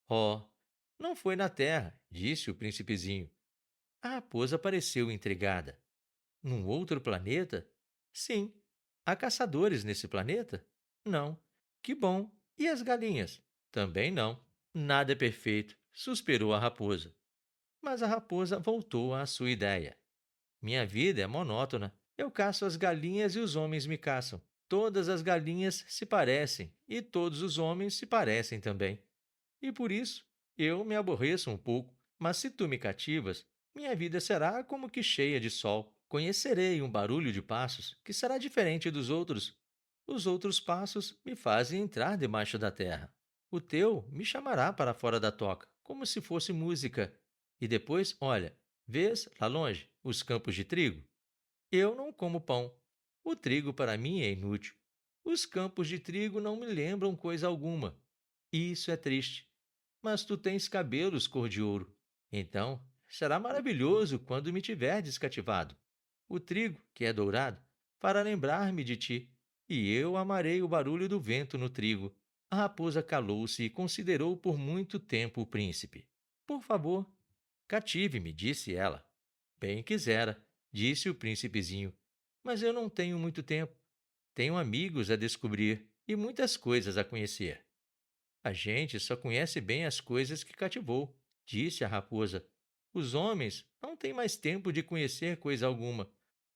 Oh, não foi na terra, disse o príncipezinho. A raposa pareceu intrigada. Num outro planeta? Sim. Há caçadores nesse planeta? Não. Que bom. E as galinhas? Também não. Nada é perfeito, suspirou a raposa. Mas a raposa voltou à sua ideia. Minha vida é monótona. Eu caço as galinhas e os homens me caçam. Todas as galinhas se parecem e todos os homens se parecem também. E por isso eu me aborreço um pouco. Mas se tu me cativas, minha vida será como que cheia de sol. Conhecerei um barulho de passos que será diferente dos outros. Os outros passos me fazem entrar debaixo da terra. O teu me chamará para fora da toca, como se fosse música. E depois, olha, vês lá longe os campos de trigo? Eu não como pão. O trigo para mim é inútil. Os campos de trigo não me lembram coisa alguma. Isso é triste. Mas tu tens cabelos cor de ouro. Então, será maravilhoso quando me tiverdes cativado. O trigo, que é dourado, fará lembrar-me de ti, e eu amarei o barulho do vento no trigo. A raposa calou-se e considerou por muito tempo o príncipe. Por favor, cative-me, disse ela. Bem quisera, disse o príncipezinho, mas eu não tenho muito tempo. Tenho amigos a descobrir e muitas coisas a conhecer. A gente só conhece bem as coisas que cativou, disse a raposa. Os homens não têm mais tempo de conhecer coisa alguma.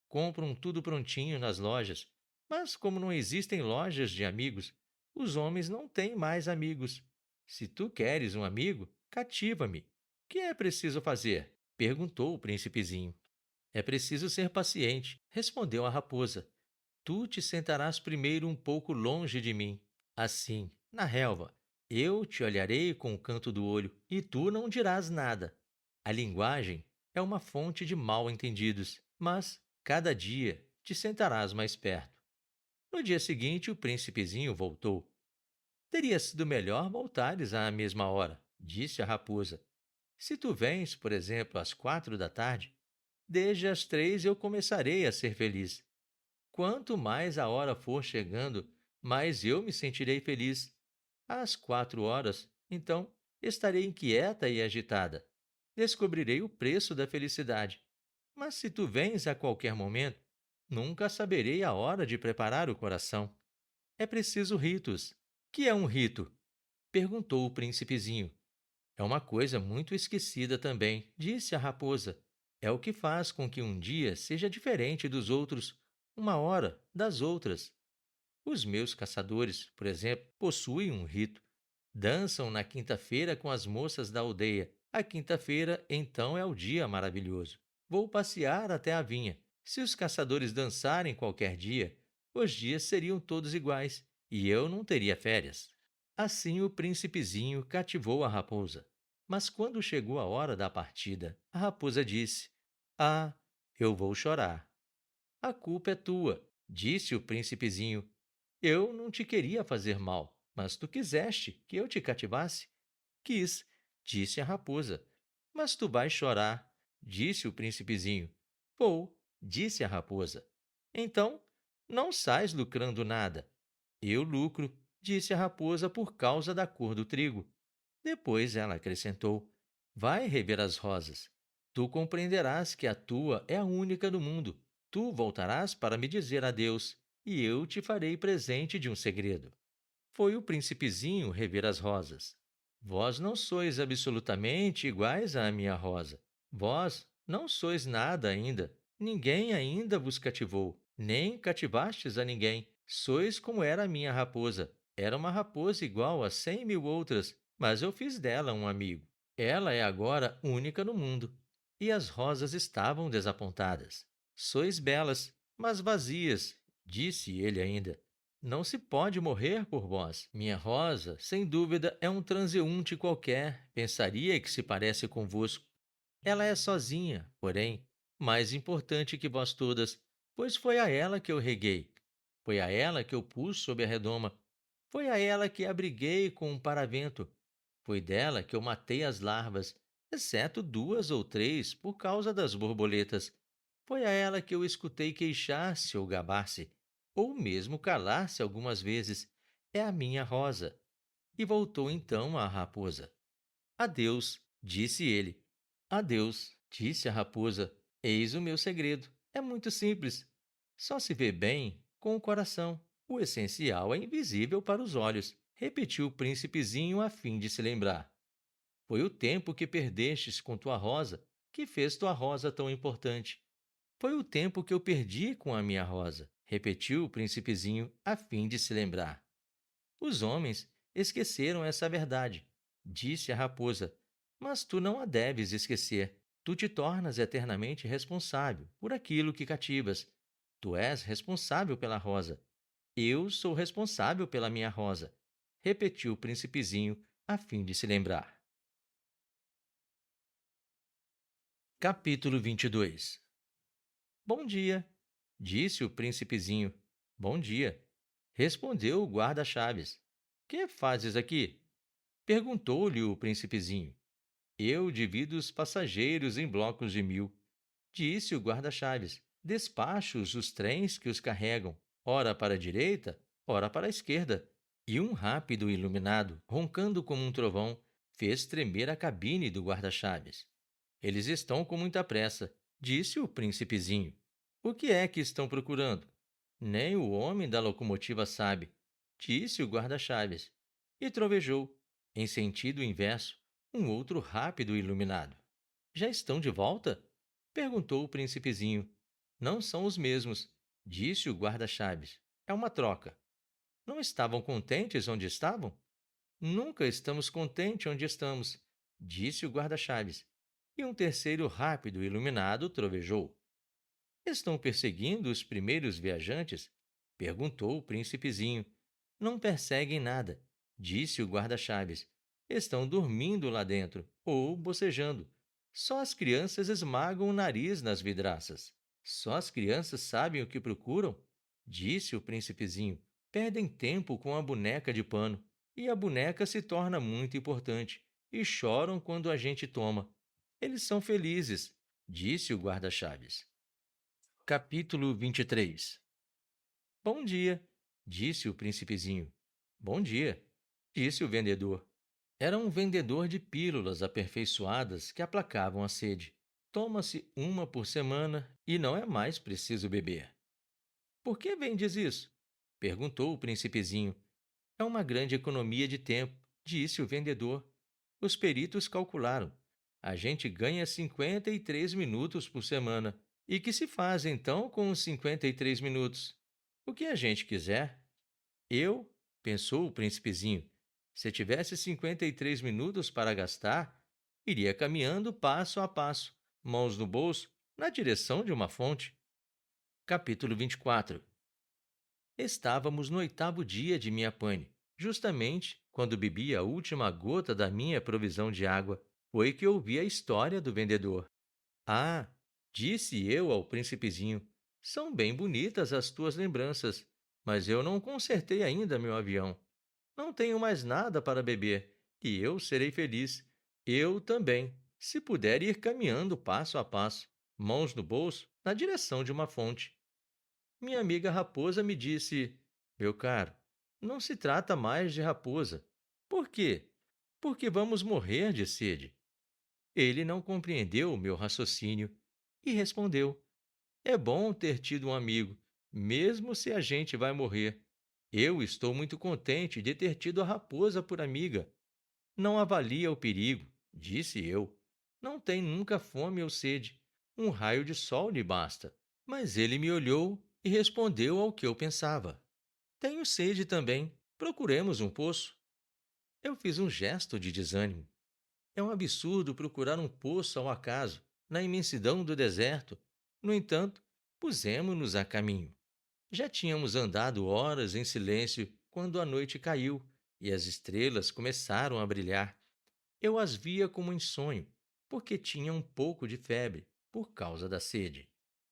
Compram tudo prontinho nas lojas. Mas, como não existem lojas de amigos, os homens não têm mais amigos. Se tu queres um amigo, cativa-me. O que é preciso fazer? Perguntou o príncipezinho. É preciso ser paciente, respondeu a raposa. Tu te sentarás primeiro um pouco longe de mim. Assim, na relva, eu te olharei com o canto do olho e tu não dirás nada. A linguagem é uma fonte de mal-entendidos, mas cada dia te sentarás mais perto. No dia seguinte, o príncipezinho voltou. Teria sido melhor voltares à mesma hora, disse a raposa. Se tu vens, por exemplo, às 4 da tarde, desde as 3 eu começarei a ser feliz. Quanto mais a hora for chegando, mais eu me sentirei feliz. Às 4 horas, então, estarei inquieta e agitada. Descobrirei o preço da felicidade. Mas se tu vens a qualquer momento, nunca saberei a hora de preparar o coração. É preciso ritos. Que é um rito? Perguntou o príncipezinho. É uma coisa muito esquecida também, disse a raposa. É o que faz com que um dia seja diferente dos outros, uma hora das outras. Os meus caçadores, por exemplo, possuem um rito. Dançam na quinta-feira com as moças da aldeia. A quinta-feira, então, é o dia maravilhoso. Vou passear até a vinha. Se os caçadores dançarem qualquer dia, os dias seriam todos iguais e eu não teria férias. Assim o príncipezinho cativou a raposa. Mas quando chegou a hora da partida, a raposa disse: Ah, eu vou chorar. A culpa é tua, disse o príncipezinho. Eu não te queria fazer mal, mas tu quiseste que eu te cativasse. Quis, disse a raposa. Mas tu vais chorar, disse o príncipezinho. Vou, disse a raposa. Então, não sais lucrando nada. Eu lucro, disse a raposa por causa da cor do trigo. Depois ela acrescentou: Vai rever as rosas. Tu compreenderás que a tua é a única do mundo. Tu voltarás para me dizer adeus, e eu te farei presente de um segredo. Foi o príncipezinho rever as rosas. Vós não sois absolutamente iguais à minha rosa. Vós não sois nada ainda. Ninguém ainda vos cativou, nem cativastes a ninguém. Sois como era a minha raposa. Era uma raposa igual a 100.000 outras, mas eu fiz dela um amigo. Ela é agora única no mundo. E as rosas estavam desapontadas. Sois belas, mas vazias, disse ele ainda. Não se pode morrer por vós. Minha rosa, sem dúvida, é um transeunte qualquer. Pensaria que se parece convosco. Ela é sozinha, porém, mais importante que vós todas, pois foi a ela que eu reguei. Foi a ela que eu pus sob a redoma. Foi a ela que abriguei com um paravento. Foi dela que eu matei as larvas, exceto 2 ou 3 por causa das borboletas. Foi a ela que eu escutei queixar-se ou gabar-se, ou mesmo calar-se algumas vezes. É a minha rosa. E voltou então à raposa. Adeus, disse ele. Adeus, disse a raposa. Eis o meu segredo. É muito simples. Só se vê bem com o coração. O essencial é invisível para os olhos, repetiu o príncipezinho a fim de se lembrar. Foi o tempo que perdestes com tua rosa que fez tua rosa tão importante. Foi o tempo que eu perdi com a minha rosa, repetiu o príncipezinho a fim de se lembrar. Os homens esqueceram essa verdade, disse a raposa, mas tu não a deves esquecer. Tu te tornas eternamente responsável por aquilo que cativas. Tu és responsável pela rosa. Eu sou responsável pela minha rosa, repetiu o príncipezinho a fim de se lembrar. Capítulo 22. Bom dia, disse o príncipezinho. Bom dia, respondeu o guarda-chaves. Que fazes aqui? Perguntou-lhe o príncipezinho. Eu divido os passageiros em blocos de 1000, disse o guarda-chaves. Despacho os trens que os carregam, ora para a direita, ora para a esquerda. E um rápido iluminado, roncando como um trovão, fez tremer a cabine do guarda-chaves. Eles estão com muita pressa, disse o príncipezinho. O que é que estão procurando? Nem o homem da locomotiva sabe, disse o guarda-chaves. E trovejou, em sentido inverso, um outro rápido iluminado. Já estão de volta? Perguntou o príncipezinho. Não são os mesmos, disse o guarda-chaves. É uma troca. Não estavam contentes onde estavam? Nunca estamos contentes onde estamos, disse o guarda-chaves. E um terceiro rápido iluminado trovejou. Estão perseguindo os primeiros viajantes? Perguntou o príncipezinho. Não perseguem nada, disse o guarda-chaves. Estão dormindo lá dentro, ou bocejando. Só as crianças esmagam o nariz nas vidraças. Só as crianças sabem o que procuram, disse o príncipezinho. Perdem tempo com a boneca de pano, e a boneca se torna muito importante, e choram quando a gente toma. Eles são felizes, disse o guarda-chaves. Capítulo 23. Bom dia, disse o príncipezinho. Bom dia, disse o vendedor. Era um vendedor de pílulas aperfeiçoadas que aplacavam a sede. Toma-se uma por semana e não é mais preciso beber. Por que vendes isso? Perguntou o príncipezinho. É uma grande economia de tempo, disse o vendedor. Os peritos calcularam. A gente ganha 53 minutos por semana. E que se faz então com os 53 minutos? O que a gente quiser. Eu, pensou o príncipezinho, se tivesse 53 minutos para gastar, iria caminhando passo a passo, mãos no bolso, na direção de uma fonte. Capítulo 24. Estávamos no 8º dia de minha pane. Justamente quando bebi a última gota da minha provisão de água, foi que ouvi a história do vendedor. Ah, disse eu ao príncipezinho, são bem bonitas as tuas lembranças, mas eu não consertei ainda meu avião. Não tenho mais nada para beber, e eu serei feliz. Eu também, se puder ir caminhando passo a passo, mãos no bolso, na direção de uma fonte. Minha amiga raposa me disse: Meu caro, não se trata mais de raposa. Por quê? Porque vamos morrer de sede. Ele não compreendeu o meu raciocínio e respondeu: É bom ter tido um amigo, mesmo se a gente vai morrer. Eu estou muito contente de ter tido a raposa por amiga. Não avalia o perigo, disse eu. Não tem nunca fome ou sede. Um raio de sol lhe basta. Mas ele me olhou e respondeu ao que eu pensava. Tenho sede também. Procuremos um poço. Eu fiz um gesto de desânimo. É um absurdo procurar um poço ao acaso, na imensidão do deserto. No entanto, pusemo-nos a caminho. Já tínhamos andado horas em silêncio quando a noite caiu e as estrelas começaram a brilhar. Eu as via como em sonho, porque tinha um pouco de febre, por causa da sede.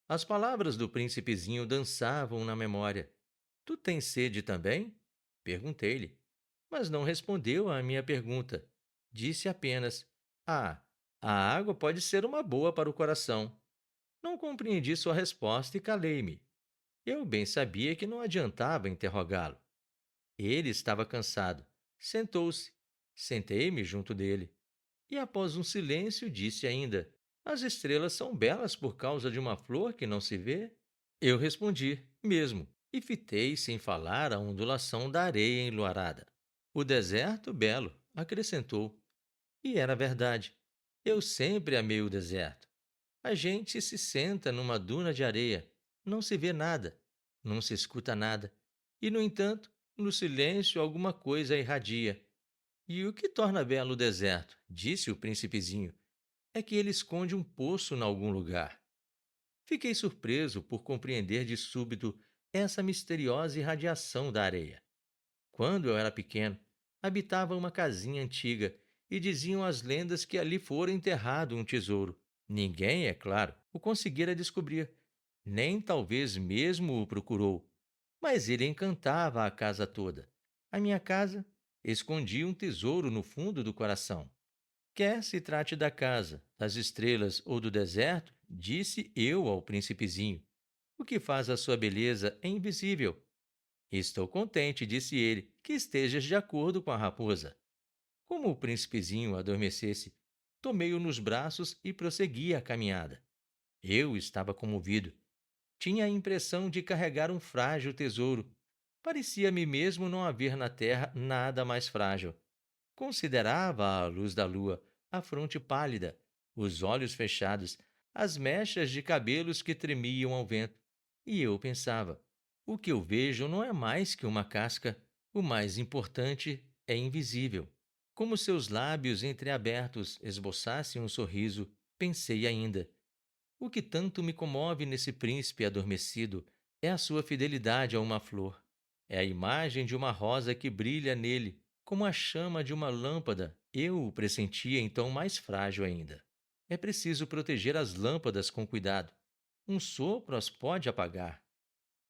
As palavras do príncipezinho dançavam na memória. Tu tens sede também? Perguntei-lhe, mas não respondeu à minha pergunta. Disse apenas: Ah, a água pode ser uma boa para o coração. Não compreendi sua resposta e calei-me. Eu bem sabia que não adiantava interrogá-lo. Ele estava cansado. Sentou-se. Sentei-me junto dele. E após um silêncio, disse ainda: As estrelas são belas por causa de uma flor que não se vê? Eu respondi: Mesmo. E fitei sem falar a ondulação da areia enluarada. O deserto, belo, acrescentou. E era verdade. Eu sempre amei o deserto. A gente se senta numa duna de areia, não se vê nada, não se escuta nada, e, no entanto, no silêncio alguma coisa irradia. E o que torna belo o deserto, disse o príncipezinho, é que ele esconde um poço em algum lugar. Fiquei surpreso por compreender de súbito essa misteriosa irradiação da areia. Quando eu era pequeno, habitava uma casinha antiga e diziam as lendas que ali fora enterrado um tesouro. Ninguém, é claro, o conseguira descobrir, nem talvez mesmo o procurou. Mas ele encantava a casa toda. A minha casa escondia um tesouro no fundo do coração. Quer se trate da casa, das estrelas ou do deserto, disse eu ao príncipezinho. O que faz a sua beleza é invisível. Estou contente, disse ele, que estejas de acordo com a raposa. Como o príncipezinho adormecesse, tomei-o nos braços e prossegui a caminhada. Eu estava comovido. Tinha a impressão de carregar um frágil tesouro. Parecia-me mesmo não haver na terra nada mais frágil. Considerava à luz da lua a fronte pálida, os olhos fechados, as mechas de cabelos que tremiam ao vento. E eu pensava: o que eu vejo não é mais que uma casca, o mais importante é invisível. Como seus lábios entreabertos esboçassem um sorriso, pensei ainda: o que tanto me comove nesse príncipe adormecido é a sua fidelidade a uma flor. É a imagem de uma rosa que brilha nele, como a chama de uma lâmpada. Eu o pressentia então mais frágil ainda. É preciso proteger as lâmpadas com cuidado. Um sopro as pode apagar.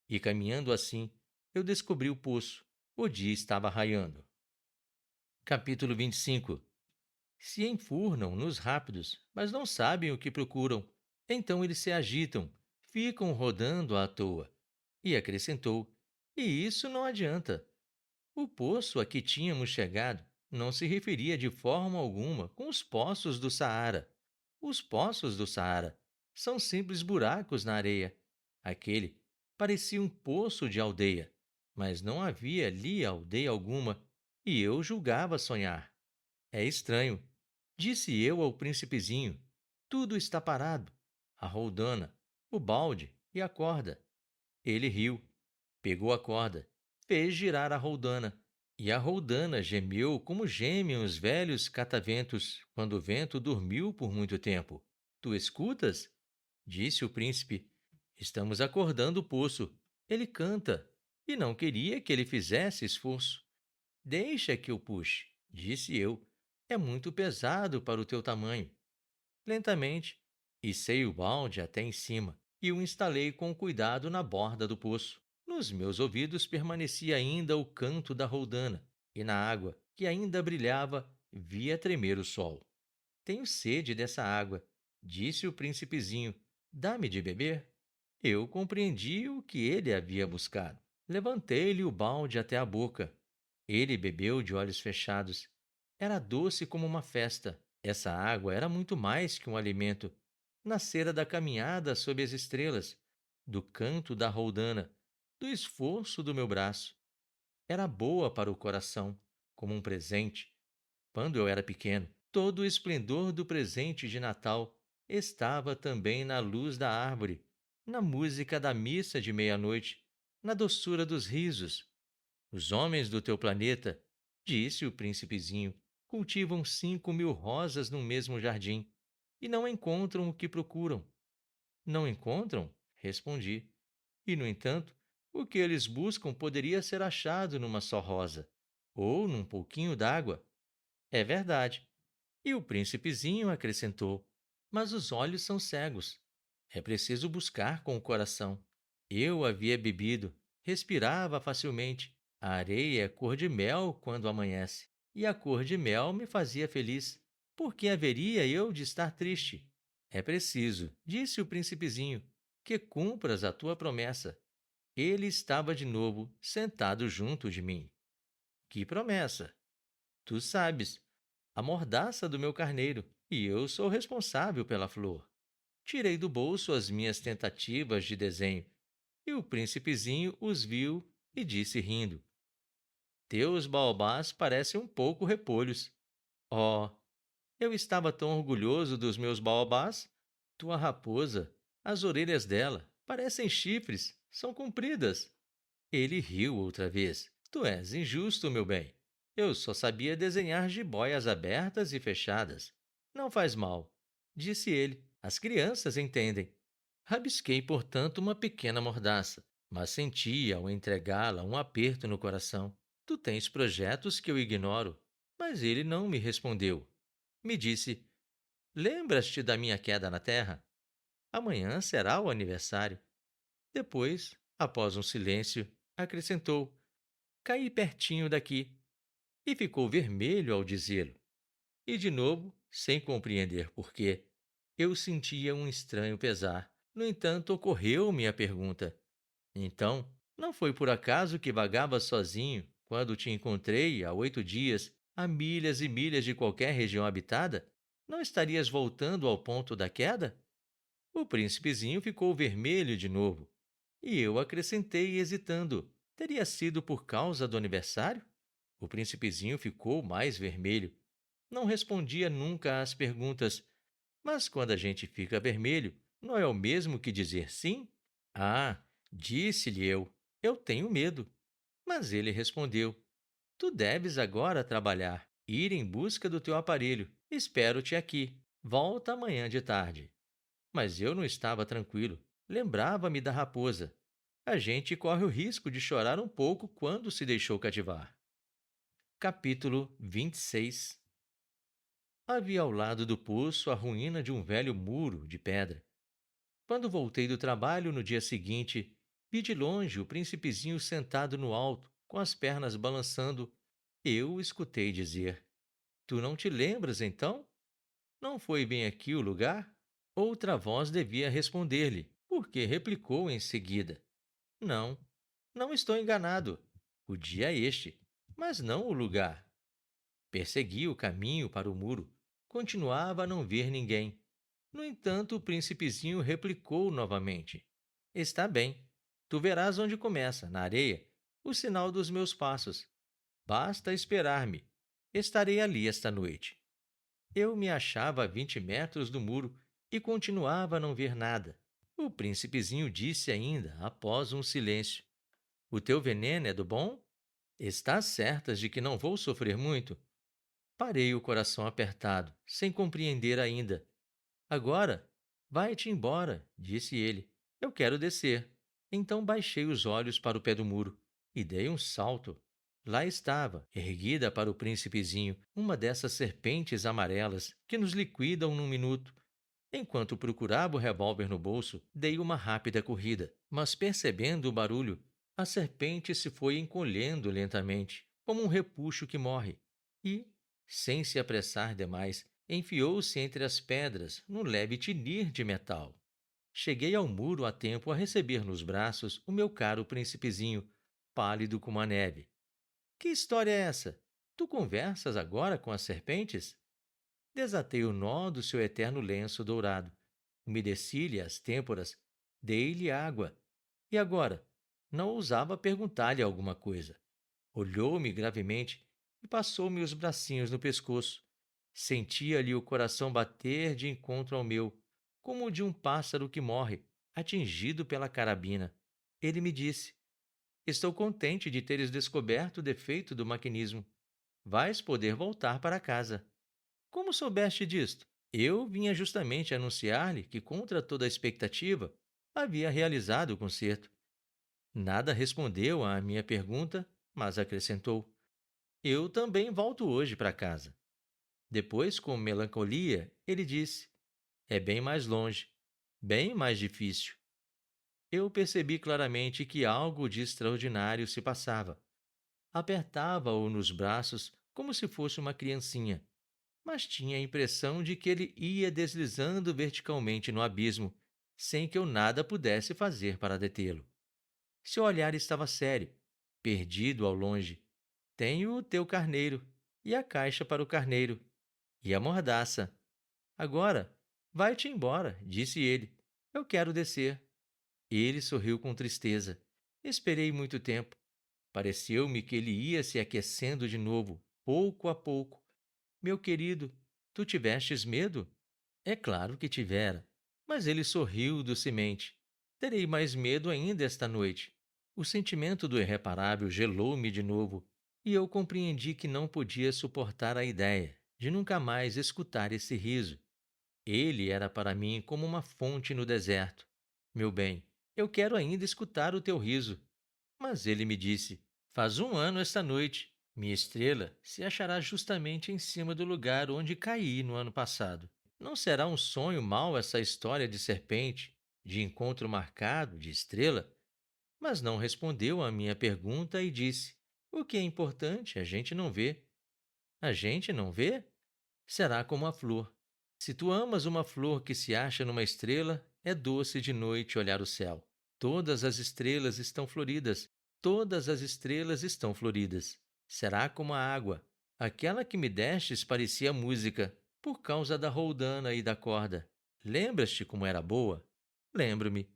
E caminhando assim, eu descobri o poço. O dia estava raiando. Capítulo 25. Se enfurnam nos rápidos, mas não sabem o que procuram. Então eles se agitam, ficam rodando à toa. E acrescentou: e isso não adianta. O poço a que tínhamos chegado não se referia de forma alguma com os poços do Saara. Os poços do Saara são simples buracos na areia. Aquele parecia um poço de aldeia, mas não havia ali aldeia alguma, e eu julgava sonhar. É estranho, disse eu ao príncipezinho. Tudo está parado. A roldana, o balde e a corda. Ele riu, pegou a corda, fez girar a roldana. E a roldana gemeu como gemem os velhos cataventos quando o vento dormiu por muito tempo. Tu escutas? Disse o príncipe. Estamos acordando o poço. Ele canta. E não queria que ele fizesse esforço. Deixa que eu puxe, disse eu. É muito pesado para o teu tamanho. Lentamente, içei o balde até em cima e o instalei com cuidado na borda do poço. Nos meus ouvidos permanecia ainda o canto da roldana, e na água, que ainda brilhava, via tremer o sol. Tenho sede dessa água, disse o príncipezinho. Dá-me de beber? Eu compreendi o que ele havia buscado. Levantei-lhe o balde até a boca. Ele bebeu de olhos fechados. Era doce como uma festa. Essa água era muito mais que um alimento. Nascera da caminhada sob as estrelas, do canto da roldana, do esforço do meu braço. Era boa para o coração, como um presente. Quando eu era pequeno, todo o esplendor do presente de Natal estava também na luz da árvore, na música da missa de meia-noite, na doçura dos risos. Os homens do teu planeta, disse o príncipezinho, cultivam 5.000 rosas no mesmo jardim e não encontram o que procuram. Não encontram? Respondi. E, no entanto, o que eles buscam poderia ser achado numa só rosa, ou num pouquinho d'água. É verdade. E o príncipezinho acrescentou: mas os olhos são cegos. É preciso buscar com o coração. Eu havia bebido, respirava facilmente. A areia é cor de mel quando amanhece, e a cor de mel me fazia feliz. Por que haveria eu de estar triste? É preciso, disse o príncipezinho, que cumpras a tua promessa. Ele estava de novo sentado junto de mim. Que promessa? Tu sabes, a mordaça do meu carneiro, e eu sou responsável pela flor. Tirei do bolso as minhas tentativas de desenho, e o príncipezinho os viu e disse rindo: teus baobás parecem um pouco repolhos. Oh, eu estava tão orgulhoso dos meus baobás. Tua raposa, as orelhas dela parecem chifres, são compridas. Ele riu outra vez. Tu és injusto, meu bem. Eu só sabia desenhar jiboias abertas e fechadas. Não faz mal, disse ele. As crianças entendem. Rabisquei, portanto, uma pequena mordaça. mas senti ao entregá-la um aperto no coração. Tu tens projetos que eu ignoro, mas ele não me respondeu. Me disse: Lembras-te da minha queda na terra? Amanhã será o aniversário. Depois, após um silêncio, acrescentou: Caí pertinho daqui. E ficou vermelho ao dizê-lo. E de novo, sem compreender por quê, eu sentia um estranho pesar. No entanto, ocorreu-me a pergunta: Então, não foi por acaso que vagava sozinho quando te encontrei há 8 dias, a milhas e milhas de qualquer região habitada? Não estarias voltando ao ponto da queda? O príncipezinho ficou vermelho de novo. E eu acrescentei, hesitando: Teria sido por causa do aniversário? O príncipezinho ficou mais vermelho. Não respondia nunca às perguntas. Mas quando a gente fica vermelho, não é o mesmo que dizer sim? Ah, disse-lhe eu tenho medo. Mas ele respondeu: Tu deves agora trabalhar, ir em busca do teu aparelho. Espero-te aqui. Volta amanhã de tarde. Mas eu não estava tranquilo. Lembrava-me da raposa. A gente corre o risco de chorar um pouco quando se deixou cativar. Capítulo 26. Havia ao lado do poço a ruína de um velho muro de pedra. Quando voltei do trabalho no dia seguinte, vi de longe o príncipezinho sentado no alto, com as pernas balançando. Eu o escutei dizer: Tu não te lembras então? Não foi bem aqui o lugar? Outra voz devia responder-lhe, porque replicou em seguida: Não, não estou enganado. O dia é este, mas não o lugar. Persegui o caminho para o muro. Continuava a não ver ninguém. No entanto, o príncipezinho replicou novamente: Está bem. Tu verás onde começa, na areia, o sinal dos meus passos. Basta esperar-me. Estarei ali esta noite. Eu me achava a 20 metros do muro e continuava a não ver nada. O príncipezinho disse ainda, após um silêncio: O teu veneno é do bom? Estás certas de que não vou sofrer muito? Parei o coração apertado, sem compreender ainda. Agora, vai-te embora, disse ele. Eu quero descer. Então baixei os olhos para o pé do muro e dei um salto. Lá estava, erguida para o príncipezinho, uma dessas serpentes amarelas que nos liquidam num minuto. Enquanto procurava o revólver no bolso, dei uma rápida corrida, mas percebendo o barulho, a serpente se foi encolhendo lentamente, como um repuxo que morre, e, sem se apressar demais, enfiou-se entre as pedras num leve tinir de metal. Cheguei ao muro a tempo a receber nos braços o meu caro príncipezinho, pálido como a neve. Que história é essa? Tu conversas agora com as serpentes? Desatei o nó do seu eterno lenço dourado, umedeci-lhe as têmporas, dei-lhe água. E agora? Não ousava perguntar-lhe alguma coisa. Olhou-me gravemente e passou-me os bracinhos no pescoço. Sentia-lhe o coração bater de encontro ao meu, como o de um pássaro que morre, atingido pela carabina. Ele me disse: Estou contente de teres descoberto o defeito do maquinismo. Vais poder voltar para casa. Como soubeste disto? Eu vinha justamente anunciar-lhe que, contra toda a expectativa, havia realizado o concerto. Nada respondeu à minha pergunta, mas acrescentou: Eu também volto hoje para casa. Depois, com melancolia, ele disse: É bem mais longe, bem mais difícil. Eu percebi claramente que algo de extraordinário se passava. Apertava-o nos braços como se fosse uma criancinha, mas tinha a impressão de que ele ia deslizando verticalmente no abismo, sem que eu nada pudesse fazer para detê-lo. Seu olhar estava sério, perdido ao longe. Tenho o teu carneiro, e a caixa para o carneiro, e a mordaça. Agora, vai-te embora, disse ele. Eu quero descer. Ele sorriu com tristeza. Esperei muito tempo. Pareceu-me que ele ia se aquecendo de novo, pouco a pouco. Meu querido, tu tivestes medo? É claro que tivera, mas ele sorriu docemente. Terei mais medo ainda esta noite. O sentimento do irreparável gelou-me de novo, e eu compreendi que não podia suportar a ideia de nunca mais escutar esse riso. Ele era para mim como uma fonte no deserto. Meu bem, Eu quero ainda escutar o teu riso. Mas ele me disse: Faz um ano esta noite. Minha estrela se achará justamente em cima do lugar onde caí no ano passado. Não será um sonho mau essa história de serpente, de encontro marcado, de estrela? Mas não respondeu à minha pergunta e disse: O que é importante a gente não vê. A gente não vê? Será como a flor. Se tu amas uma flor que se acha numa estrela, é doce de noite olhar o céu. Todas as estrelas estão floridas. Todas as estrelas estão floridas. Será como a água. Aquela que me destes parecia música, por causa da roldana e da corda. Lembras-te como era boa? Lembro-me.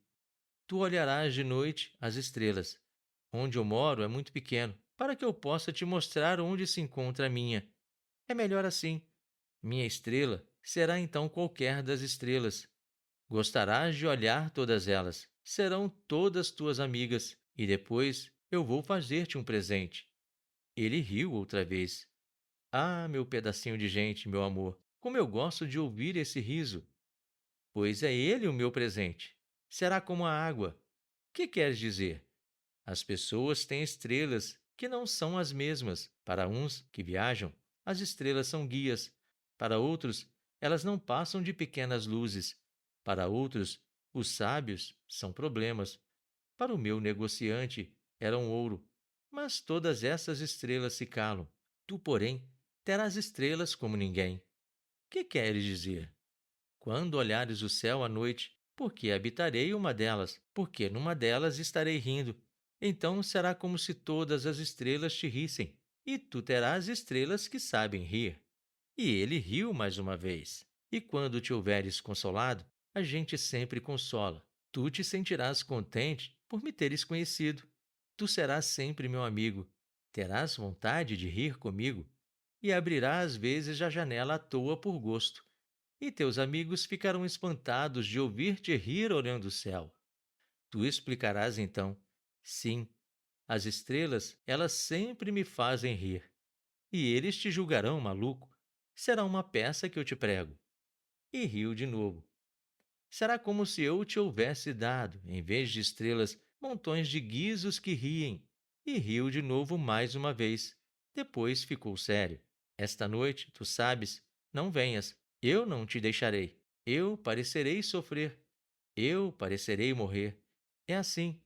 Tu olharás de noite as estrelas. Onde eu moro é muito pequeno, para que eu possa te mostrar onde se encontra a minha. É melhor assim. Minha estrela será então qualquer das estrelas. Gostarás de olhar todas elas. Serão todas tuas amigas. E depois eu vou fazer-te um presente. Ele riu outra vez. Ah, meu pedacinho de gente, meu amor, como eu gosto de ouvir esse riso. Pois é ele o meu presente. Será como a água. Que queres dizer? As pessoas têm estrelas que não são as mesmas. Para uns que viajam, as estrelas são guias. Para outros, elas não passam de pequenas luzes. Para outros, os sábios são problemas. Para o meu negociante, eram ouro. Mas todas essas estrelas se calam. Tu, porém, terás estrelas como ninguém. Que queres dizer? Quando olhares o céu à noite, porque habitarei uma delas, porque numa delas estarei rindo. Então será como se todas as estrelas te rissem, e tu terás estrelas que sabem rir. E ele riu mais uma vez. E quando te houveres consolado, a gente sempre consola. Tu te sentirás contente por me teres conhecido. Tu serás sempre meu amigo. Terás vontade de rir comigo e abrirás às vezes a janela à toa por gosto. E teus amigos ficarão espantados de ouvir-te rir olhando o céu. Tu explicarás então: Sim, as estrelas, elas sempre me fazem rir. E eles te julgarão maluco. Será uma peça que eu te prego. E riu de novo. Será como se eu te houvesse dado, em vez de estrelas, montões de guizos que riem. E riu de novo mais uma vez. Depois ficou sério. Esta noite, tu sabes, não venhas. Eu não te deixarei. Eu parecerei sofrer. Eu parecerei morrer. É assim.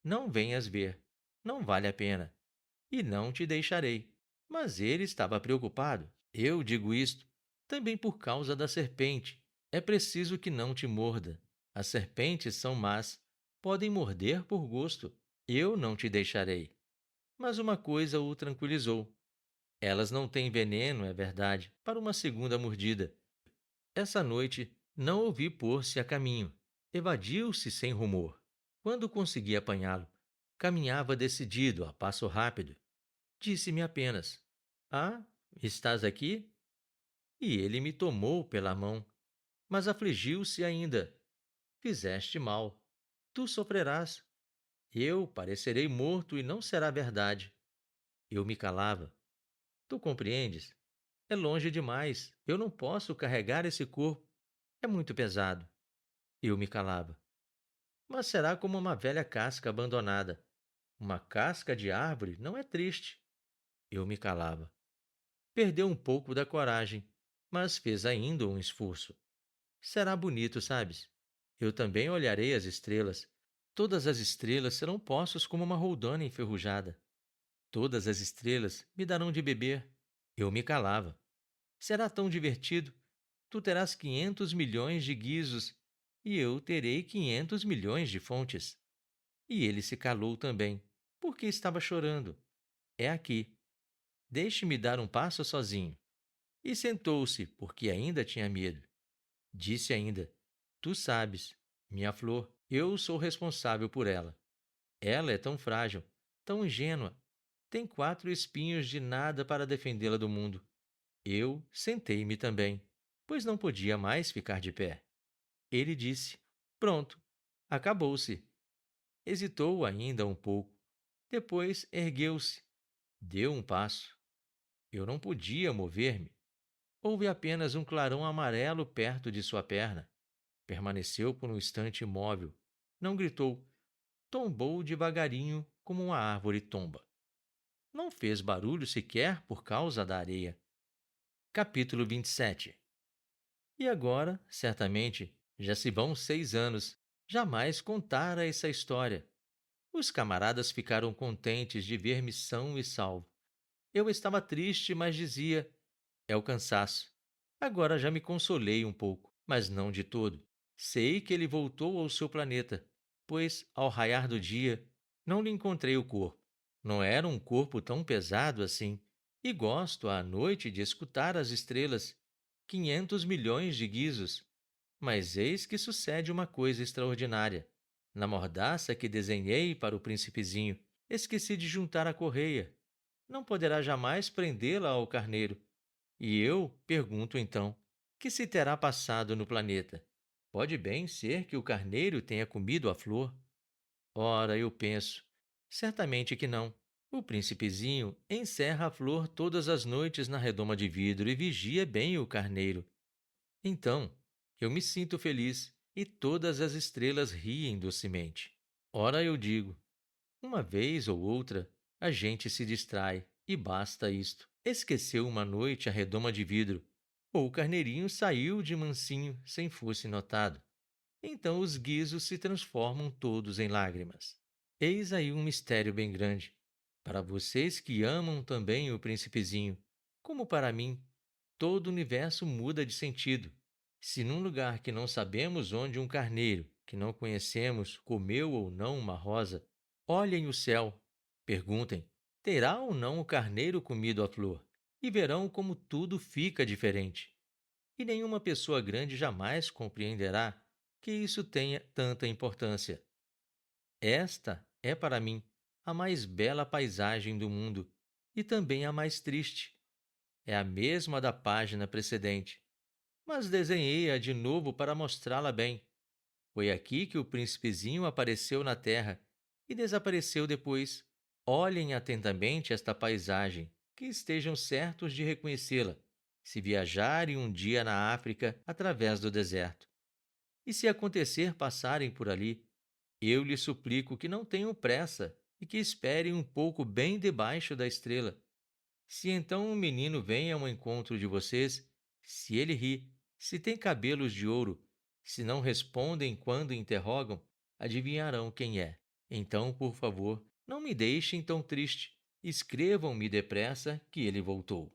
Não venhas ver. Não vale a pena. E não te deixarei. Mas ele estava preocupado. Eu digo isto também por causa da serpente. É preciso que não te morda. As serpentes são más. Podem morder por gosto. Eu não te deixarei. Mas uma coisa o tranquilizou. Elas não têm veneno, é verdade, para uma segunda mordida. Essa noite não o vi pôr-se a caminho. Evadiu-se sem rumor. Quando consegui apanhá-lo, caminhava decidido, a passo rápido. Disse-me apenas: Ah, estás aqui? E ele me tomou pela mão, mas afligiu-se ainda. Fizeste mal. Tu sofrerás. Eu parecerei morto e não será verdade. Eu me calava. Tu compreendes? É longe demais. Eu não posso carregar esse corpo. É muito pesado. Eu me calava. Mas será como uma velha casca abandonada. Uma casca de árvore não é triste. Eu me calava. Perdeu um pouco da coragem, mas fez ainda um esforço. Será bonito, sabes? Eu também olharei as estrelas. Todas as estrelas serão poços como uma roldana enferrujada. Todas as estrelas me darão de beber. Eu me calava. Será tão divertido. Tu terás 500 milhões de guizos e eu terei 500 milhões de fontes. E ele se calou também, porque estava chorando. É aqui. Deixe-me dar um passo sozinho. E sentou-se, porque ainda tinha medo. Disse ainda: Tu sabes, minha flor, eu sou responsável por ela. Ela é tão frágil, tão ingênua. Tem 4 espinhos de nada para defendê-la do mundo. Eu sentei-me também, pois não podia mais ficar de pé. Ele disse: Pronto, acabou-se. Hesitou ainda um pouco. Depois ergueu-se, deu um passo. Eu não podia mover-me. Houve apenas um clarão amarelo perto de sua perna. Permaneceu por um instante imóvel. Não gritou, tombou devagarinho como uma árvore tomba. Não fez barulho sequer por causa da areia. Capítulo 27. E agora, certamente, já se vão 6 anos. Jamais contara essa história. Os camaradas ficaram contentes de ver-me são e salvo. Eu estava triste, mas dizia: é o cansaço. Agora já me consolei um pouco, mas não de todo. Sei que ele voltou ao seu planeta, pois, ao raiar do dia, não lhe encontrei o corpo. Não era um corpo tão pesado assim. E gosto à noite de escutar as estrelas. 500 milhões de guizos. Mas eis que sucede uma coisa extraordinária. Na mordaça que desenhei para o príncipezinho, esqueci de juntar a correia. Não poderá jamais prendê-la ao carneiro. E eu pergunto então: que se terá passado no planeta? Pode bem ser que o carneiro tenha comido a flor? Ora, eu penso, certamente que não. O príncipezinho encerra a flor todas as noites na redoma de vidro e vigia bem o carneiro. Então, eu me sinto feliz e todas as estrelas riem docemente. Ora, eu digo, uma vez ou outra, a gente se distrai e basta isto. Esqueceu uma noite a redoma de vidro, ou o carneirinho saiu de mansinho sem fosse notado. Então os guizos se transformam todos em lágrimas. Eis aí um mistério bem grande. Para vocês que amam também o príncipezinho, como para mim, todo o universo muda de sentido. Se num lugar que não sabemos onde um carneiro, que não conhecemos, comeu ou não uma rosa, olhem o céu, perguntem: terá ou não o carneiro comido a flor? E verão como tudo fica diferente. E nenhuma pessoa grande jamais compreenderá que isso tenha tanta importância. Esta é para mim a mais bela paisagem do mundo e também a mais triste. É a mesma da página precedente, mas desenhei-a de novo para mostrá-la bem. Foi aqui que o príncipezinho apareceu na terra e desapareceu depois. Olhem atentamente esta paisagem, que estejam certos de reconhecê-la, se viajarem um dia na África através do deserto. E se acontecer passarem por ali, eu lhes suplico que não tenham pressa e que esperem um pouco bem debaixo da estrela. Se então um menino vem ao encontro de vocês, se ele ri, se tem cabelos de ouro, se não respondem quando interrogam, adivinharão quem é. Então, por favor, não me deixem tão triste. Escrevam-me depressa que ele voltou.